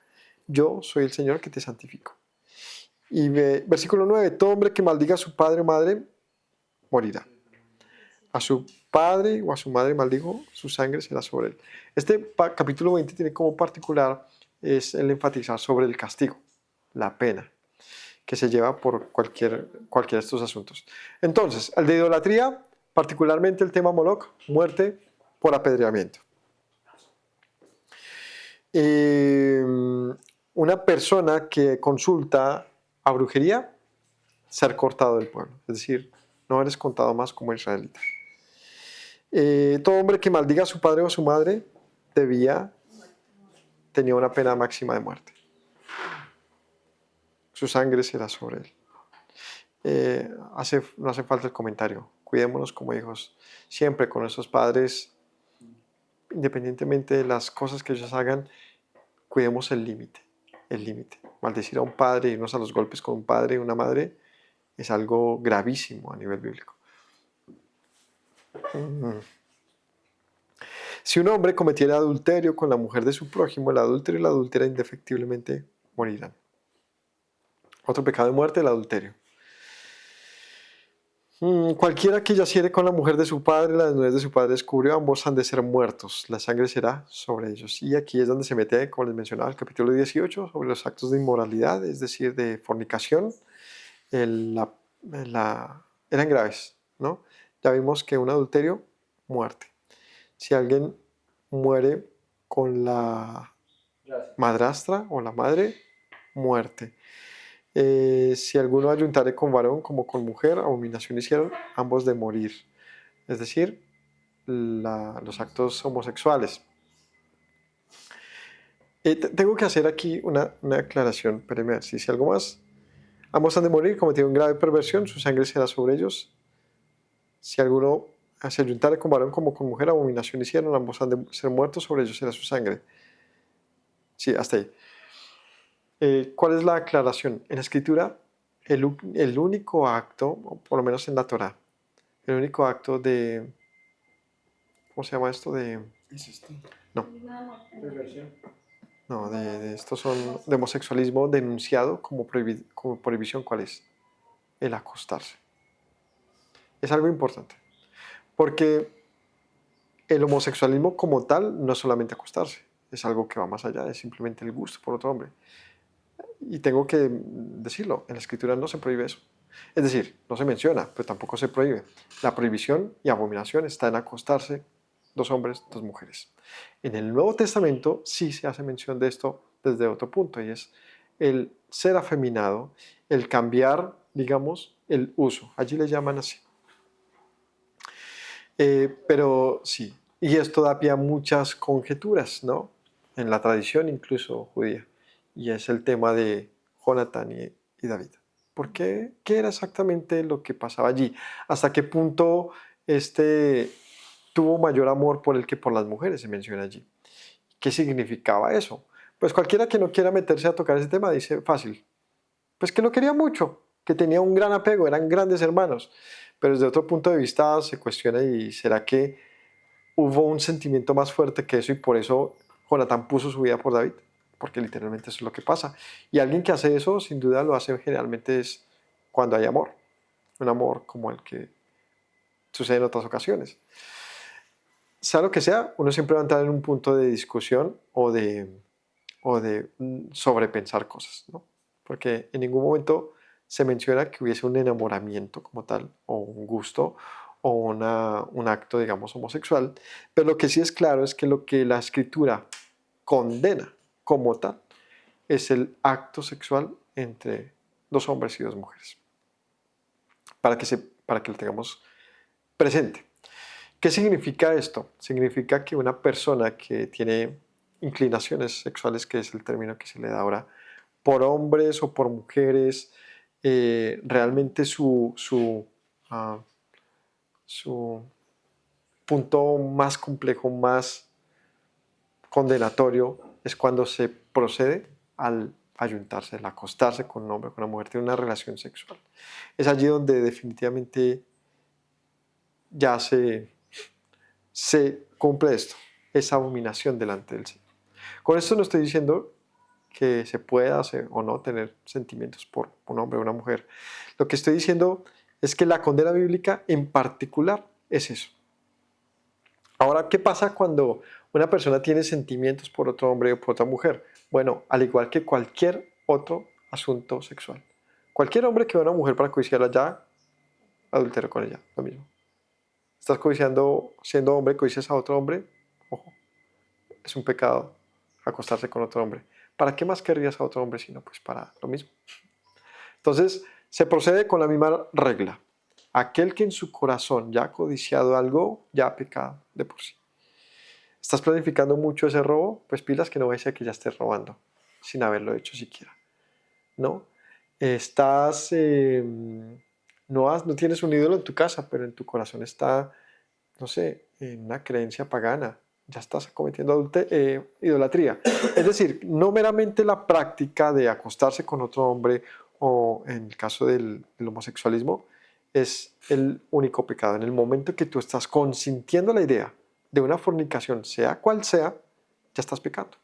Yo soy el Señor que te santifico. Y versículo 9. Todo hombre que maldiga a su padre o madre morirá. A su padre o a su madre maldijo, su sangre será sobre él. Este capítulo 20 tiene como particular es el enfatizar sobre el castigo, la pena que se lleva por cualquiera de estos asuntos. Entonces, el de idolatría, particularmente el tema Moloc, muerte por apedreamiento. Una persona que consulta a brujería, ser cortado del pueblo, es decir, no eres contado más como israelita. Todo hombre que maldiga a su padre o a su madre tenía una pena máxima de muerte. Su sangre será sobre él. No hace falta el comentario. Cuidémonos como hijos siempre con nuestros padres, independientemente de las cosas que ellos hagan, cuidemos el límite. El límite. Maldecir a un padre, irnos a los golpes con un padre y una madre es algo gravísimo a nivel bíblico. Si un hombre cometiera adulterio con la mujer de su prójimo, el adúltero y la adúltera indefectiblemente morirán. Otro pecado de muerte, el adulterio. Cualquiera que yaciere con la mujer de su padre, la desnudez de su padre descubrió, ambos han de ser muertos. La sangre será sobre ellos. Y aquí es donde se mete, como les mencionaba, el capítulo 18, sobre los actos de inmoralidad, es decir, de fornicación. Eran graves, ¿no? Ya vimos que un adulterio, muerte. Si alguien muere con la madrastra o la madre, muerte. Si alguno ayuntare con varón como con mujer, abominación hicieron, ambos de morir. Es decir, los actos homosexuales. Tengo que hacer aquí una aclaración preliminar. Si algo más, ambos han de morir, cometieron grave perversión, su sangre será sobre ellos. Si alguno se ayuntare con varón como con mujer, abominación hicieron, ambos han de ser muertos, sobre ellos será su sangre. Sí, hasta ahí. ¿Cuál es la aclaración? En la escritura, el único acto, o por lo menos en la Torah, el único acto de, ¿cómo se llama esto? Es esto. No, Perversión. no, estos son de homosexualismo denunciado como prohibición, ¿cuál es? El acostarse. Es algo importante, porque el homosexualismo como tal no es solamente acostarse, es algo que va más allá, es simplemente el gusto por otro hombre. Y tengo que decirlo, en la escritura no se prohíbe eso. Es decir, no se menciona, pero tampoco se prohíbe. La prohibición y abominación está en acostarse dos hombres, dos mujeres. En el Nuevo Testamento sí se hace mención de esto desde otro punto, y es el ser afeminado, el cambiar, digamos, el uso. Allí le llaman así. Pero sí, y esto da pie a muchas conjeturas, ¿no? En la tradición incluso judía. Y es el tema de Jonatán y David. ¿Por qué? ¿Qué era exactamente lo que pasaba allí? ¿Hasta qué punto tuvo mayor amor por él que por las mujeres? Se menciona allí. ¿Qué significaba eso? Pues cualquiera que no quiera meterse a tocar ese tema dice fácil. Pues que lo quería mucho, que tenía un gran apego, eran grandes hermanos. Pero desde otro punto de vista se cuestiona y ¿será que hubo un sentimiento más fuerte que eso y por eso Jonatán puso su vida por David? Porque literalmente eso es lo que pasa. Y alguien que hace eso, sin duda lo hace generalmente es cuando hay amor. Un amor como el que sucede en otras ocasiones. Sea lo que sea, uno siempre va a entrar en un punto de discusión o de sobrepensar cosas, ¿no? Porque en ningún momento se menciona que hubiese un enamoramiento como tal, o un gusto, o un acto, digamos, homosexual. Pero lo que sí es claro es que lo que la escritura condena como tal es el acto sexual entre dos hombres y dos mujeres. Para que lo tengamos presente. ¿Qué significa esto? Significa que una persona que tiene inclinaciones sexuales, que es el término que se le da ahora, por hombres o por mujeres, realmente ah, su punto más complejo, más condenatorio, es cuando se procede al ayuntarse, al acostarse con un hombre, con una mujer, tiene una relación sexual. Es allí donde definitivamente ya se cumple esto, esa abominación delante del Señor. Con esto no estoy diciendo que se pueda hacer o no tener sentimientos por un hombre o una mujer. Lo que estoy diciendo es que la condena bíblica en particular es eso. Ahora, ¿qué pasa cuando una persona tiene sentimientos por otro hombre o por otra mujer? Bueno, al igual que cualquier otro asunto sexual. Cualquier hombre que ve a una mujer para codiciarla ya adulteró con ella, lo mismo. Estás codiciando, siendo hombre, codicias a otro hombre, ojo, es un pecado acostarse con otro hombre. ¿Para qué más querrías a otro hombre sino pues para lo mismo? Entonces, se procede con la misma regla. Aquel que en su corazón ya ha codiciado algo, ya ha pecado de por sí. ¿Estás planificando mucho ese robo? Pues pilas que no vaya a ser que ya estés robando, sin haberlo hecho siquiera. ¿No? Estás, no tienes un ídolo en tu casa, pero en tu corazón está, no sé, en una creencia pagana. Ya estás cometiendo idolatría. Es decir, no meramente la práctica de acostarse con otro hombre o en el caso del homosexualismo es el único pecado. En el momento que tú estás consintiendo la idea de una fornicación, sea cual sea, ya estás pecando.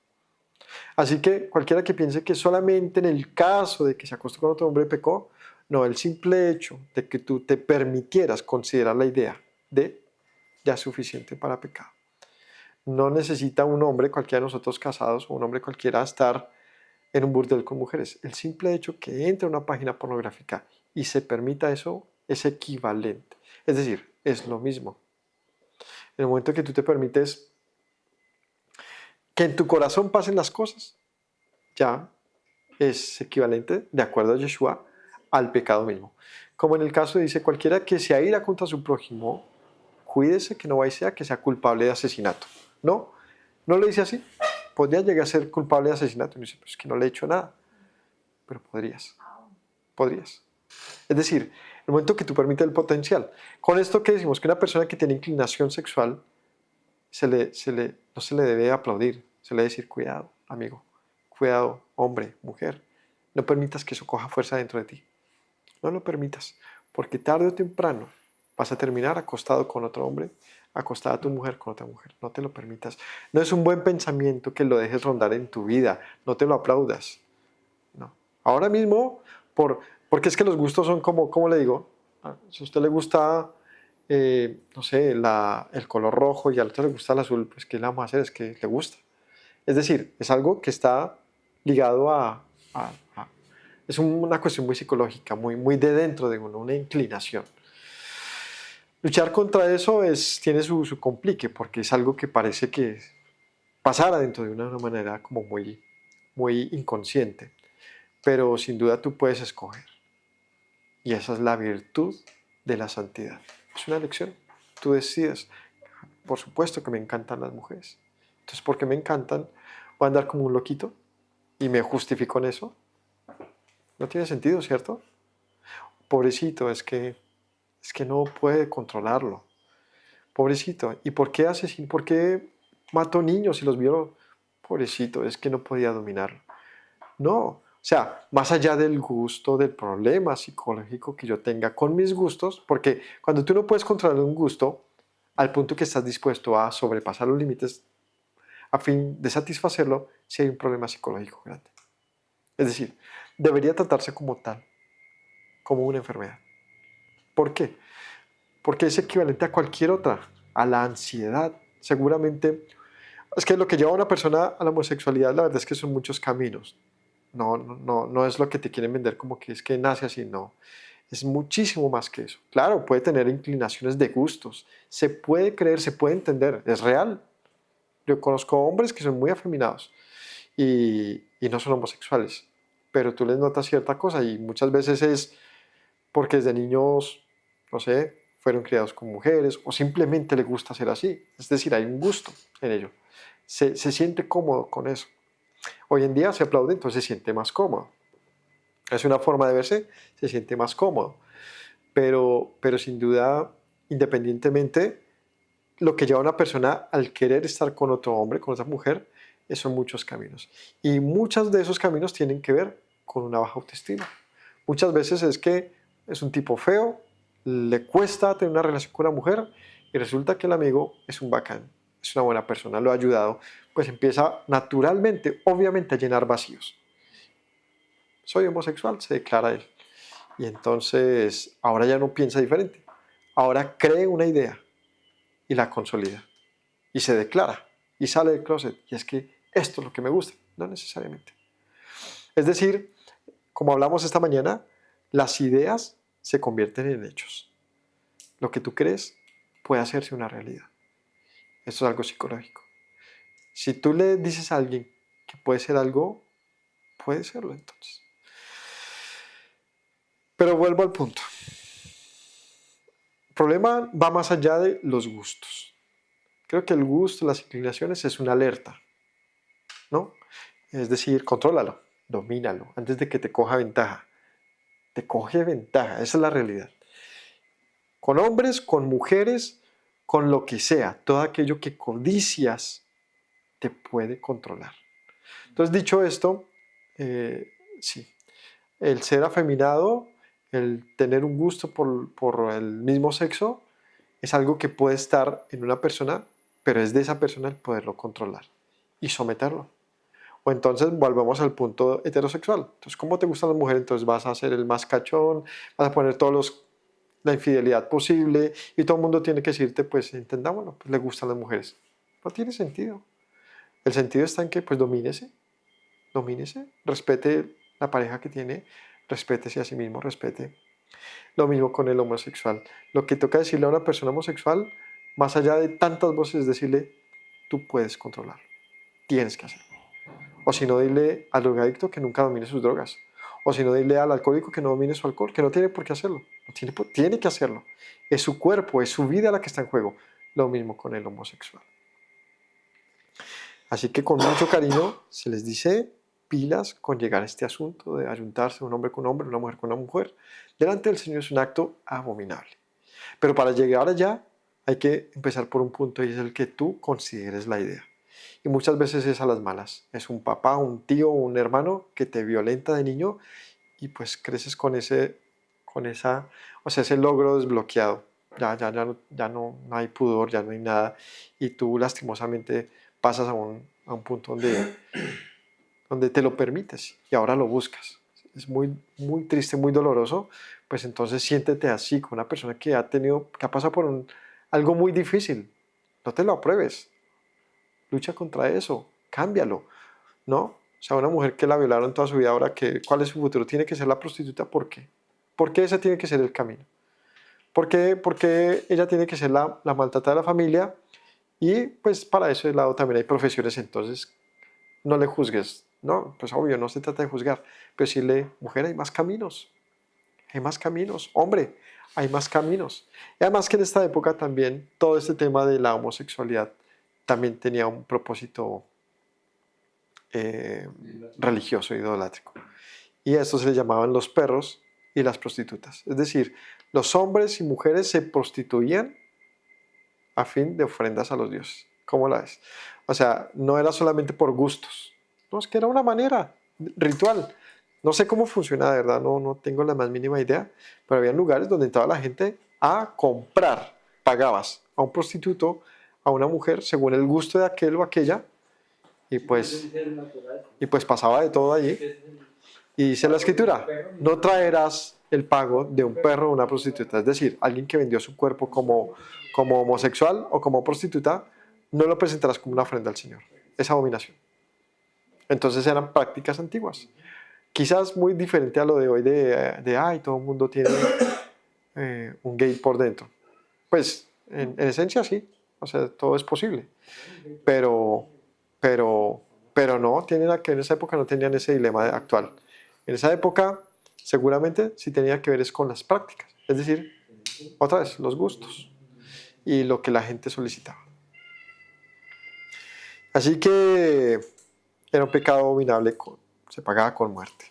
Así que cualquiera que piense que solamente en el caso de que se acostó con otro hombre pecó, no, el simple hecho de que tú te permitieras considerar la idea de ya es suficiente para pecado. No necesita un hombre, cualquiera de nosotros casados, o un hombre cualquiera estar en un burdel con mujeres. El simple hecho que entre a una página pornográfica y se permita eso es equivalente. Es decir, es lo mismo. En el momento que tú te permites que en tu corazón pasen las cosas, ya es equivalente, de acuerdo a Yeshua, al pecado mismo. Como en el caso dice, cualquiera que se aira contra su prójimo, cuídese que no vaya a ser que sea culpable de asesinato. ¿No? ¿No lo dice así? podría llegar a ser culpable de asesinato. Y uno dice, pues es que no le he hecho nada. Pero podrías. Es decir, el momento que tú permites el potencial. Con esto que decimos que una persona que tiene inclinación sexual no se le debe aplaudir, se le debe decir cuidado, amigo, cuidado, hombre, mujer. No permitas que eso coja fuerza dentro de ti. No lo permitas, porque tarde o temprano vas a terminar acostado con otro hombre, acostada a tu mujer con otra mujer. No te lo permitas. No es un buen pensamiento que lo dejes rondar en tu vida. No te lo aplaudas. No. Ahora mismo, porque es que los gustos son como, ¿cómo le digo? Si a usted le gusta, no sé, el color rojo y al otro le gusta el azul, pues ¿qué le vamos a hacer? Es que le gusta. Es decir, es algo que está ligado a es una cuestión muy psicológica, muy de dentro de uno, una inclinación. Luchar contra eso tiene su complique, porque es algo que parece que pasara dentro de una manera como muy inconsciente. Pero sin duda tú puedes escoger. Y esa es la virtud de la santidad. Es una elección. Tú decides. Por supuesto que me encantan las mujeres. Entonces, porque me encantan, voy a andar como un loquito y me justifico en eso. No tiene sentido, ¿cierto? Pobrecito, es que no puede controlarlo. Pobrecito. ¿Y por qué asesino? ¿Por qué mató niños y los violó? Pobrecito, es que no podía dominarlo. No, o sea, más allá del gusto, del problema psicológico que yo tenga con mis gustos, porque cuando tú no puedes controlar un gusto al punto que estás dispuesto a sobrepasar los límites a fin de satisfacerlo, si hay un problema psicológico grande. Es decir, debería tratarse como tal, como una enfermedad. ¿Por qué? Porque es equivalente a cualquier otra, a la ansiedad. Seguramente, es que lo que lleva a una persona a la homosexualidad, la verdad es que son muchos caminos. No es lo que te quieren vender como que es que nace así, no. Es muchísimo más que eso. Claro, puede tener inclinaciones de gustos, se puede creer, se puede entender, es real. Yo conozco hombres que son muy afeminados y no son homosexuales, pero tú les notas cierta cosa y muchas veces es porque desde niños, no sé, fueron criados con mujeres o simplemente les gusta ser así. Es decir, hay un gusto en ello. Se siente cómodo con eso. Hoy en día se aplaude, entonces se siente más cómodo. Es una forma de verse, se siente más cómodo. Pero sin duda, independientemente, lo que lleva a una persona al querer estar con otro hombre, con otra mujer, son muchos caminos. Y muchos de esos caminos tienen que ver con una baja autoestima. Muchas veces es que es un tipo feo, le cuesta tener una relación con una mujer y resulta que el amigo es un bacán, es una buena persona, lo ha ayudado, pues empieza naturalmente, obviamente, a llenar vacíos. Soy homosexual, se declara él. Y entonces ahora ya no piensa diferente. Ahora cree una idea y la consolida. Y se declara y sale del closet. Y es que esto es lo que me gusta. No necesariamente. Es decir, como hablamos esta mañana, las ideas se convierten en hechos. Lo que tú crees puede hacerse una realidad. Esto es algo psicológico. Si tú le dices a alguien que puede ser algo, puede serlo entonces. Pero vuelvo al punto. El problema va más allá de los gustos. Creo que el gusto, las inclinaciones es una alerta, ¿no? Es decir, contrólalo, domínalo, antes de que te coja ventaja. Te coge ventaja, esa es la realidad. Con hombres, con mujeres, con lo que sea, todo aquello que codicias te puede controlar. Entonces, dicho esto, sí, el ser afeminado, el tener un gusto por el mismo sexo, es algo que puede estar en una persona, pero es de esa persona el poderlo controlar y someterlo. O entonces volvemos al punto heterosexual. Entonces, ¿cómo te gustan las mujeres? Entonces vas a ser el más cachón, vas a poner la infidelidad posible y todo el mundo tiene que decirte, pues entendámoslo, pues le gustan las mujeres. No tiene sentido. El sentido está en que, pues domínese, respete la pareja que tiene, respétese a sí mismo, respete. Lo mismo con el homosexual. Lo que toca decirle a una persona homosexual, más allá de tantas voces, es decirle, tú puedes controlarlo, tienes que hacerlo. O si no, dile al drogadicto que nunca domine sus drogas. O si no, dile al alcohólico que no domine su alcohol, que no tiene por qué hacerlo. No tiene que hacerlo. Es su cuerpo, es su vida la que está en juego. Lo mismo con el homosexual. Así que con mucho cariño se les dice pilas con llegar a este asunto de ayuntarse un hombre con hombre, una mujer con una mujer. Delante del Señor es un acto abominable. Pero para llegar allá hay que empezar por un punto y es el que tú consideres la idea. Y muchas veces es a las malas. Es un papá, un tío, un hermano que te violenta de niño y pues creces con ese logro desbloqueado. No hay pudor, ya no hay nada. Y tú lastimosamente pasas a un punto donde te lo permites y ahora lo buscas. Es muy, muy triste, muy doloroso. Pues entonces siéntete así, con una persona que ha pasado por algo muy difícil. No te lo apruebes. Lucha contra eso. Cámbialo, ¿no? O sea, una mujer que la violaron toda su vida, ahora, ¿cuál es su futuro? ¿Tiene que ser la prostituta? ¿Por qué? ¿Por qué ese tiene que ser el camino? ¿Por qué ella tiene que ser la maltratada de la familia? Y pues para ese lado también hay profesiones, entonces no le juzgues. No, pues obvio, no se trata de juzgar, pero decirle, mujer, hay más caminos, hombre, hay más caminos. Y además que en esta época también todo este tema de la homosexualidad también tenía un propósito religioso, idolátrico. Y a esto se le llamaban los perros y las prostitutas. Es decir, los hombres y mujeres se prostituían a fin de ofrendas a los dioses. ¿Cómo la ves? O sea, no era solamente por gustos. No, es que era una manera ritual. No sé cómo funciona, de verdad, no tengo la más mínima idea, pero había lugares donde entraba la gente a comprar. Pagabas a un prostituto, a una mujer, según el gusto de aquel o aquella, y pues pasaba de todo allí. Y dice la escritura, no traerás el pago de un perro o una prostituta. Es decir, alguien que vendió su cuerpo como homosexual o como prostituta, no lo presentarás como una ofrenda al Señor. Es abominación. Entonces eran prácticas antiguas. Quizás muy diferente a lo de hoy ay, todo el mundo tiene un gay por dentro. Pues en esencia sí, o sea, todo es posible. Pero no, en esa época no tenían ese dilema actual. En esa época seguramente sí tenía que ver es con las prácticas, es decir, otra vez, los gustos y lo que la gente solicitaba. Así que era un pecado abominable, se pagaba con muerte.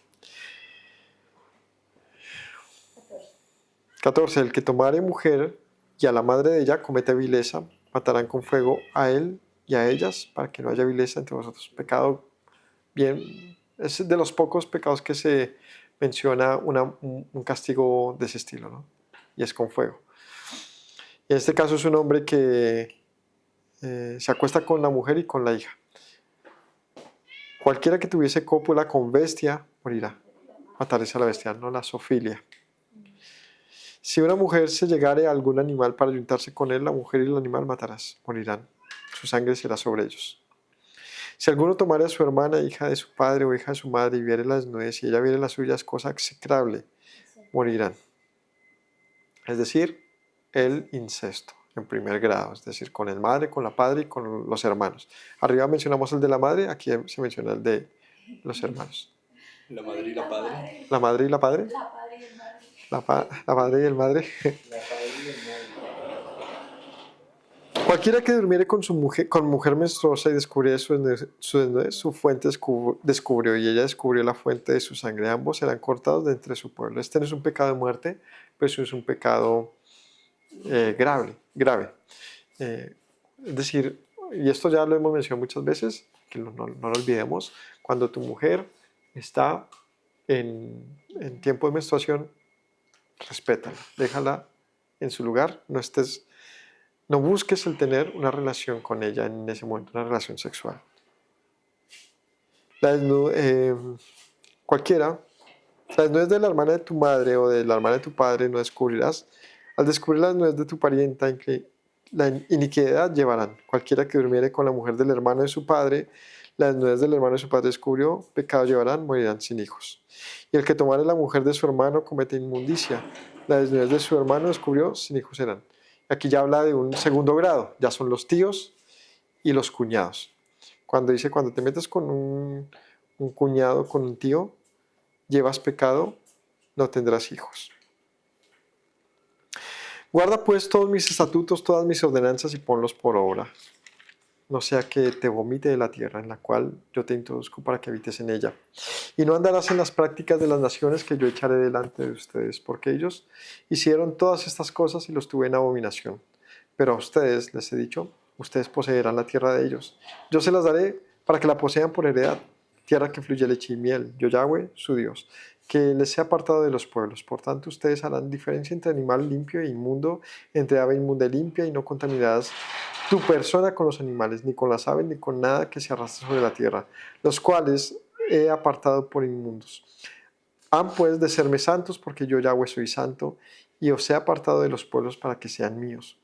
14. El que tomare mujer y a la madre de ella comete vileza, matarán con fuego a él y a ellas para que no haya vileza entre vosotros. Pecado bien, es de los pocos pecados que se menciona un castigo de ese estilo, ¿no? Y es con fuego. Y en este caso es un hombre que se acuesta con la mujer y con la hija. Cualquiera que tuviese cópula con bestia morirá. Matarse a la bestia, no la zoofilia. Si una mujer se llegare a algún animal para ayuntarse con él, la mujer y el animal matarás, morirán. Su sangre será sobre ellos. Si alguno tomare a su hermana, hija de su padre o hija de su madre, y viere la desnudez y ella viere la suya, es cosa execrable, morirán. Es decir, el incesto en primer grado, es decir, con el madre, con la padre y con los hermanos. Arriba mencionamos el de la madre, aquí se menciona el de los hermanos. La madre y la padre. ¿La madre y la padre? La padre y el madre. La madre y el madre. La padre y el madre. Cualquiera que durmiere con mujer menstruosa y descubriere su desnudez, su fuente descubrió y ella descubrió la fuente de su sangre. Ambos serán cortados de entre su pueblo. Este no es un pecado de muerte, pero eso es un pecado grave. Es decir, y esto ya lo hemos mencionado muchas veces, que no lo olvidemos, cuando tu mujer está en tiempo de menstruación, respétala, déjala en su lugar, no busques el tener una relación con ella en ese momento, una relación sexual. Cualquiera, la desnudez de la hermana de tu madre o de la hermana de tu padre no descubrirás. Al descubrir la desnudez de tu parienta, la iniquidad llevarán. Cualquiera que durmiere con la mujer del hermano de su padre, la desnudez del hermano de su padre descubrió, pecado llevarán, morirán sin hijos. Y el que tomare la mujer de su hermano comete inmundicia. La desnudez de su hermano descubrió, sin hijos serán. Aquí ya habla de un segundo grado, ya son los tíos y los cuñados. Cuando te metes con un cuñado, con un tío, llevas pecado, no tendrás hijos. Guarda pues todos mis estatutos, todas mis ordenanzas y ponlos por obra. no sea que te vomite de la tierra en la cual yo te introduzco para que habites en ella. Y no andarás en las prácticas de las naciones que yo echaré delante de ustedes, porque ellos hicieron todas estas cosas y los tuve en abominación. Pero a ustedes, les he dicho, ustedes poseerán la tierra de ellos. Yo se las daré para que la posean por heredad, tierra que fluye leche y miel. Yo Yahweh, su Dios, que les he apartado de los pueblos. Por tanto, ustedes harán diferencia entre animal limpio e inmundo, entre ave inmunda y limpia, y no contaminarás tu persona con los animales, ni con las aves, ni con nada que se arrastre sobre la tierra, los cuales he apartado por inmundos. Han pues de serme santos, porque yo Yahweh soy santo, y os he apartado de los pueblos para que sean míos.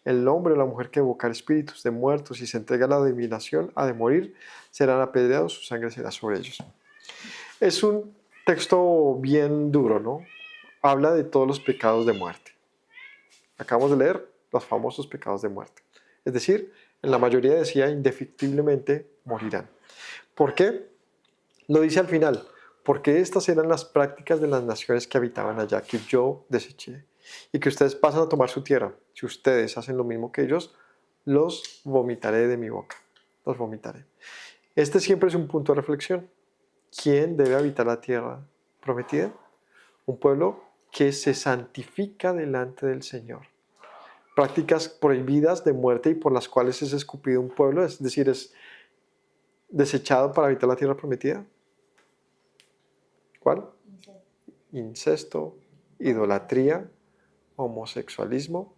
El hombre o la mujer que evocar espíritus de muertos y se entrega a la adivinación, ha de morir, serán apedreados, su sangre será sobre ellos. Es un texto bien duro, ¿no? Habla de todos los pecados de muerte. Acabamos de leer los famosos pecados de muerte. Es decir, en la mayoría decía indefectiblemente morirán. ¿Por qué? Lo dice al final, porque estas eran las prácticas de las naciones que habitaban allá, que yo deseché, y que ustedes pasan a tomar su tierra. Si ustedes hacen lo mismo que ellos, los vomitaré de mi boca. Los vomitaré. Este siempre es un punto de reflexión. ¿Quién debe habitar la tierra prometida? Un pueblo que se santifica delante del Señor. Prácticas prohibidas de muerte y por las cuales es escupido un pueblo, es decir, es desechado para habitar la tierra prometida. ¿Cuál? Incesto, idolatría, homosexualismo.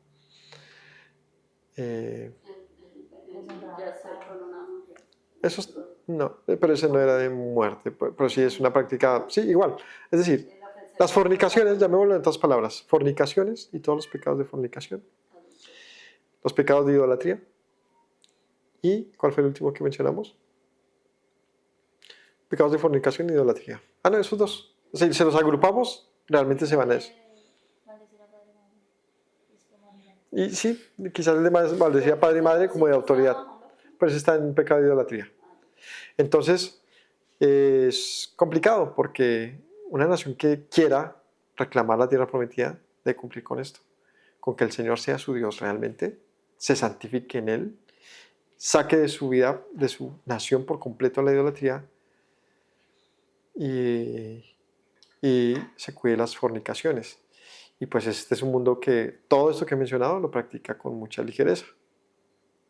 No, pero ese no era de muerte, pero sí es una práctica, sí, igual. Es decir, las fornicaciones, llamémoslo en otras palabras, fornicaciones y todos los pecados de fornicación, los pecados de idolatría. ¿Y cuál fue el último que mencionamos? Pecados de fornicación y idolatría. No, esos dos. O sea, si los agrupamos, realmente se van a eso. Y sí, quizás el de maldecir a padre y madre como de autoridad, pero ese está en pecado de idolatría. Entonces, es complicado porque una nación que quiera reclamar la tierra prometida debe cumplir con esto, con que el Señor sea su Dios realmente, se santifique en Él, saque de su vida, de su nación por completo la idolatría y se cuide las fornicaciones. Y pues este es un mundo que todo esto que he mencionado lo practica con mucha ligereza,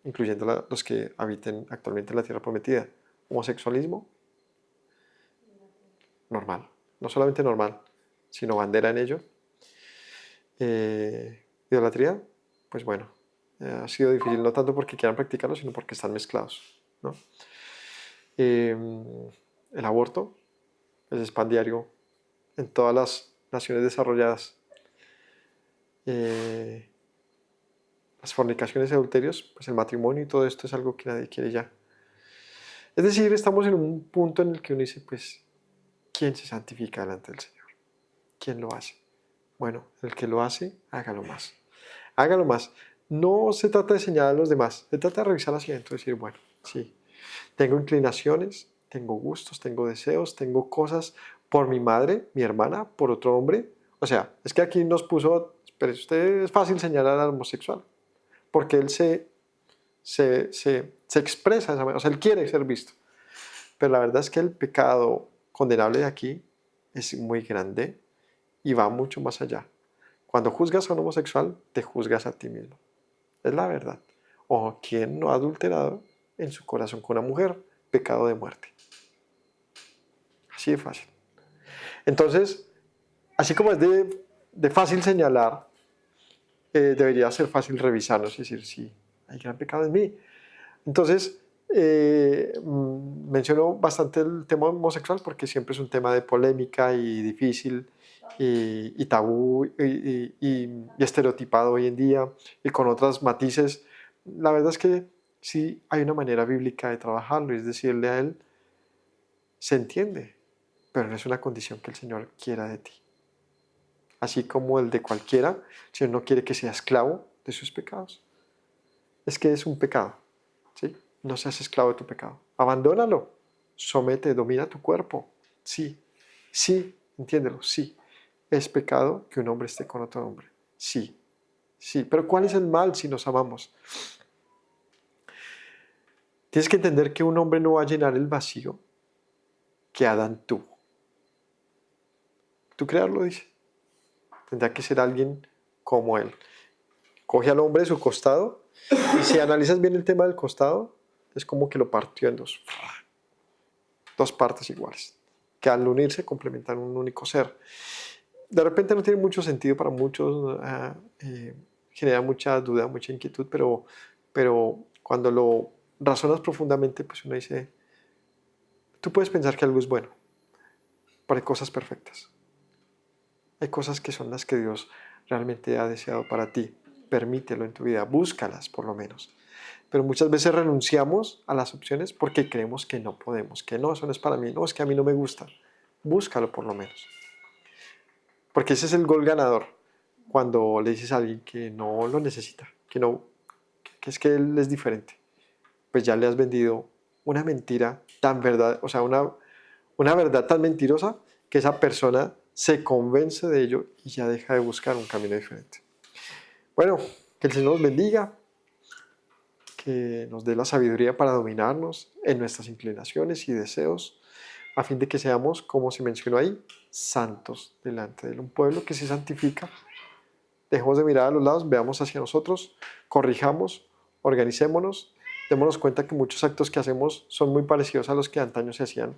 incluyendo los que habiten actualmente en la tierra prometida. Homosexualismo, normal. No solamente normal, sino bandera en ello. Idolatría, pues bueno, ha sido difícil, no tanto porque quieran practicarlo, sino porque están mezclados, ¿no? El aborto, pues es pan diario en todas las naciones desarrolladas. Las fornicaciones y adulterios, pues el matrimonio y todo esto es algo que nadie quiere ya. Es decir, estamos en un punto en el que uno dice, pues, ¿quién se santifica delante del Señor? ¿Quién lo hace? Bueno, el que lo hace, hágalo más. Hágalo más. No se trata de señalar a los demás, se trata de revisar hacia adentro y decir, bueno, sí, tengo inclinaciones, tengo gustos, tengo deseos, tengo cosas por mi madre, mi hermana, por otro hombre. O sea, es que aquí nos puso, pero usted es fácil señalar al homosexual, porque él se expresa de esa manera, o sea, él quiere ser visto. Pero la verdad es que el pecado condenable de aquí es muy grande y va mucho más allá. Cuando juzgas a un homosexual, te juzgas a ti mismo. Es la verdad. O quien no ha adulterado en su corazón con una mujer, pecado de muerte. Así de fácil. Entonces, así como es de fácil señalar, debería ser fácil revisarnos y decir, sí, hay gran pecado en mí. Entonces, menciono bastante el tema homosexual porque siempre es un tema de polémica y difícil y tabú y estereotipado hoy en día y con otros matices. La verdad es que sí hay una manera bíblica de trabajarlo, es decirle a él, se entiende, pero no es una condición que el Señor quiera de ti. Así como el de cualquiera, el Señor no quiere que sea esclavo de sus pecados. Es que es un pecado, ¿sí? No seas esclavo de tu pecado. Abandónalo, somete, domina tu cuerpo. Sí, sí, entiéndelo, sí. Es pecado que un hombre esté con otro hombre. Sí, sí. Pero ¿cuál es el mal si nos amamos? Tienes que entender que un hombre no va a llenar el vacío que Adán tuvo. Tu creador lo dice. Tendrá que ser alguien como él. Coge al hombre de su costado y si analizas bien el tema del costado, es como que lo partió en dos. Dos partes iguales, que al unirse complementan un único ser. De repente no tiene mucho sentido para muchos, genera mucha duda, mucha inquietud, pero cuando lo razonas profundamente, pues uno dice, tú puedes pensar que algo es bueno, pero hay cosas perfectas. Hay cosas que son las que Dios realmente ha deseado para ti. Permítelo en tu vida, búscalas por lo menos. Pero muchas veces renunciamos a las opciones porque creemos que no podemos, que no, eso no es para mí, no, es que a mí no me gusta. Búscalo por lo menos. Porque ese es el gol ganador, cuando le dices a alguien que no lo necesita, que es que él es diferente. Pues ya le has vendido una mentira tan verdad, o sea, una verdad tan mentirosa que esa persona se convence de ello y ya deja de buscar un camino diferente. Bueno, que el Señor nos bendiga, que nos dé la sabiduría para dominarnos en nuestras inclinaciones y deseos, a fin de que seamos, como se mencionó ahí, santos delante de él. Un pueblo que se santifica. Dejemos de mirar a los lados, veamos hacia nosotros, corrijamos, organicémonos, démonos cuenta que muchos actos que hacemos son muy parecidos a los que antaño se hacían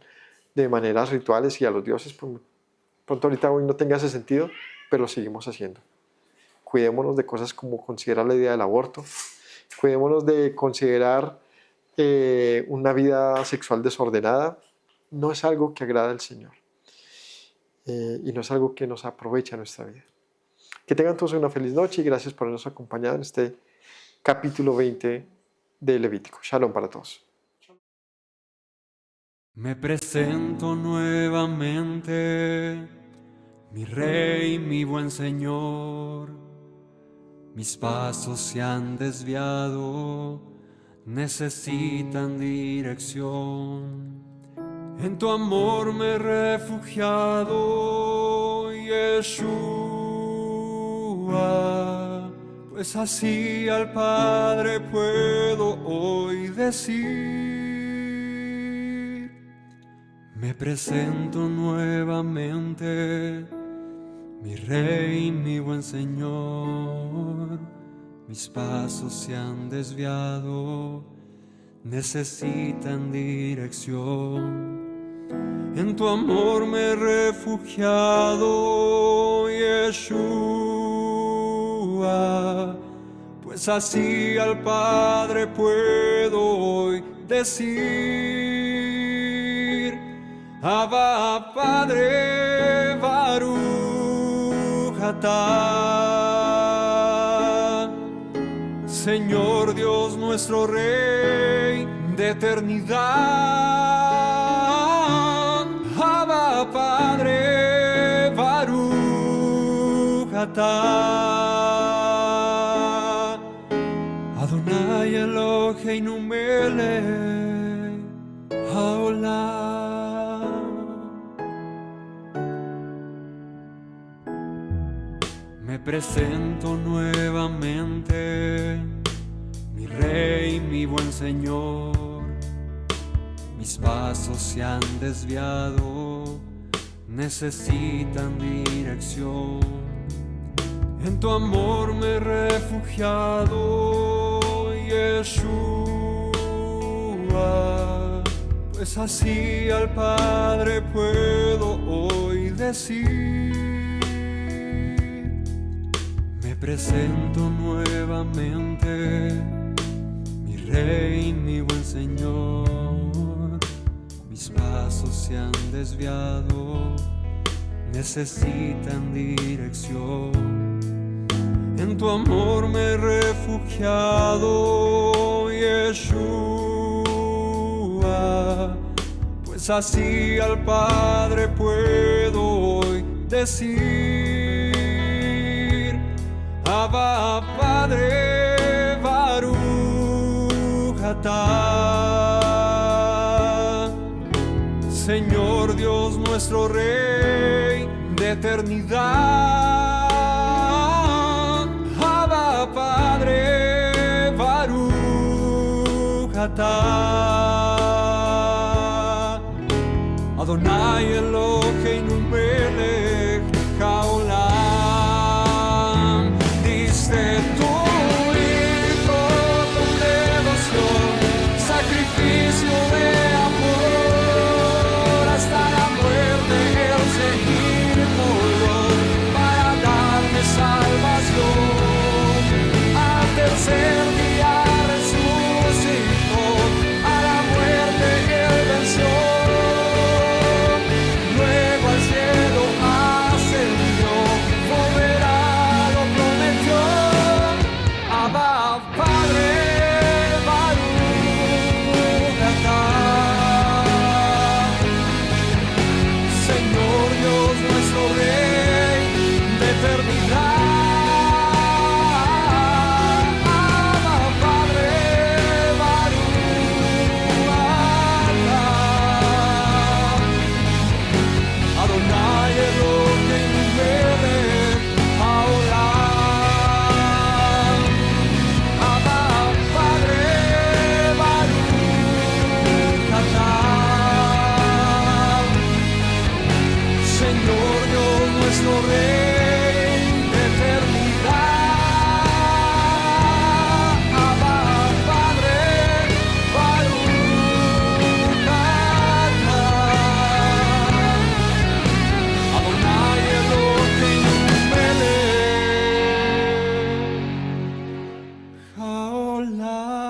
de maneras rituales y a los dioses. Pronto ahorita hoy no tenga ese sentido, pero lo seguimos haciendo. Cuidémonos de cosas como considerar la idea del aborto, cuidémonos de considerar una vida sexual desordenada. No es algo que agrada al Señor y no es algo que nos aprovecha nuestra vida. Que tengan todos una feliz noche y gracias por habernos acompañado en este capítulo 20 de Levítico. Shalom para todos. Me presento nuevamente, mi Rey, mi buen Señor. Mis pasos se han desviado, necesitan dirección. En tu amor me he refugiado, Yeshua, pues así al Padre puedo hoy decir. Me presento nuevamente, mi Rey, mi buen Señor. Mis pasos se han desviado, necesitan dirección. En tu amor me he refugiado, Yeshua, pues así al Padre puedo hoy decir. Abba, Padre, Baruch atah. Señor Dios nuestro Rey de eternidad. Abba, Padre, Baruch atah. Adonai Eloheinu melech haolam. Me presento nuevamente, mi Rey, mi buen Señor. Mis pasos se han desviado, necesitan dirección. En tu amor me he refugiado, Yeshua, pues así al Padre puedo hoy decir. Me presento nuevamente, mi Rey, mi buen Señor. Mis pasos se han desviado, necesitan dirección. En tu amor me he refugiado, Yeshua, pues así al Padre puedo hoy decir. Abba, Padre, Baruch atah. Señor Dios nuestro Rey de eternidad. Abba, Padre, Baruch atah. Adonai Eloheinu melech haolam. Diste tu hijo con devoción, sacrificio de amor, hasta la muerte el seguirlo para darme salvación. Al tercer día resucitó, a la muerte él venció. Luego al cielo ascendió, volverá, lo prometió. Abba, Padre, Baruch atah. Señor Dios nuestro Rey de eternidad. Abba, Padre, Baruch atah. Adonai Eloheinu melech haolam. Abba, Padre, Baruch atah. Señor Dios nuestro Rey de eternidad. Abba, Padre, Baruch atah. Adonai Eloheinu melech haolam.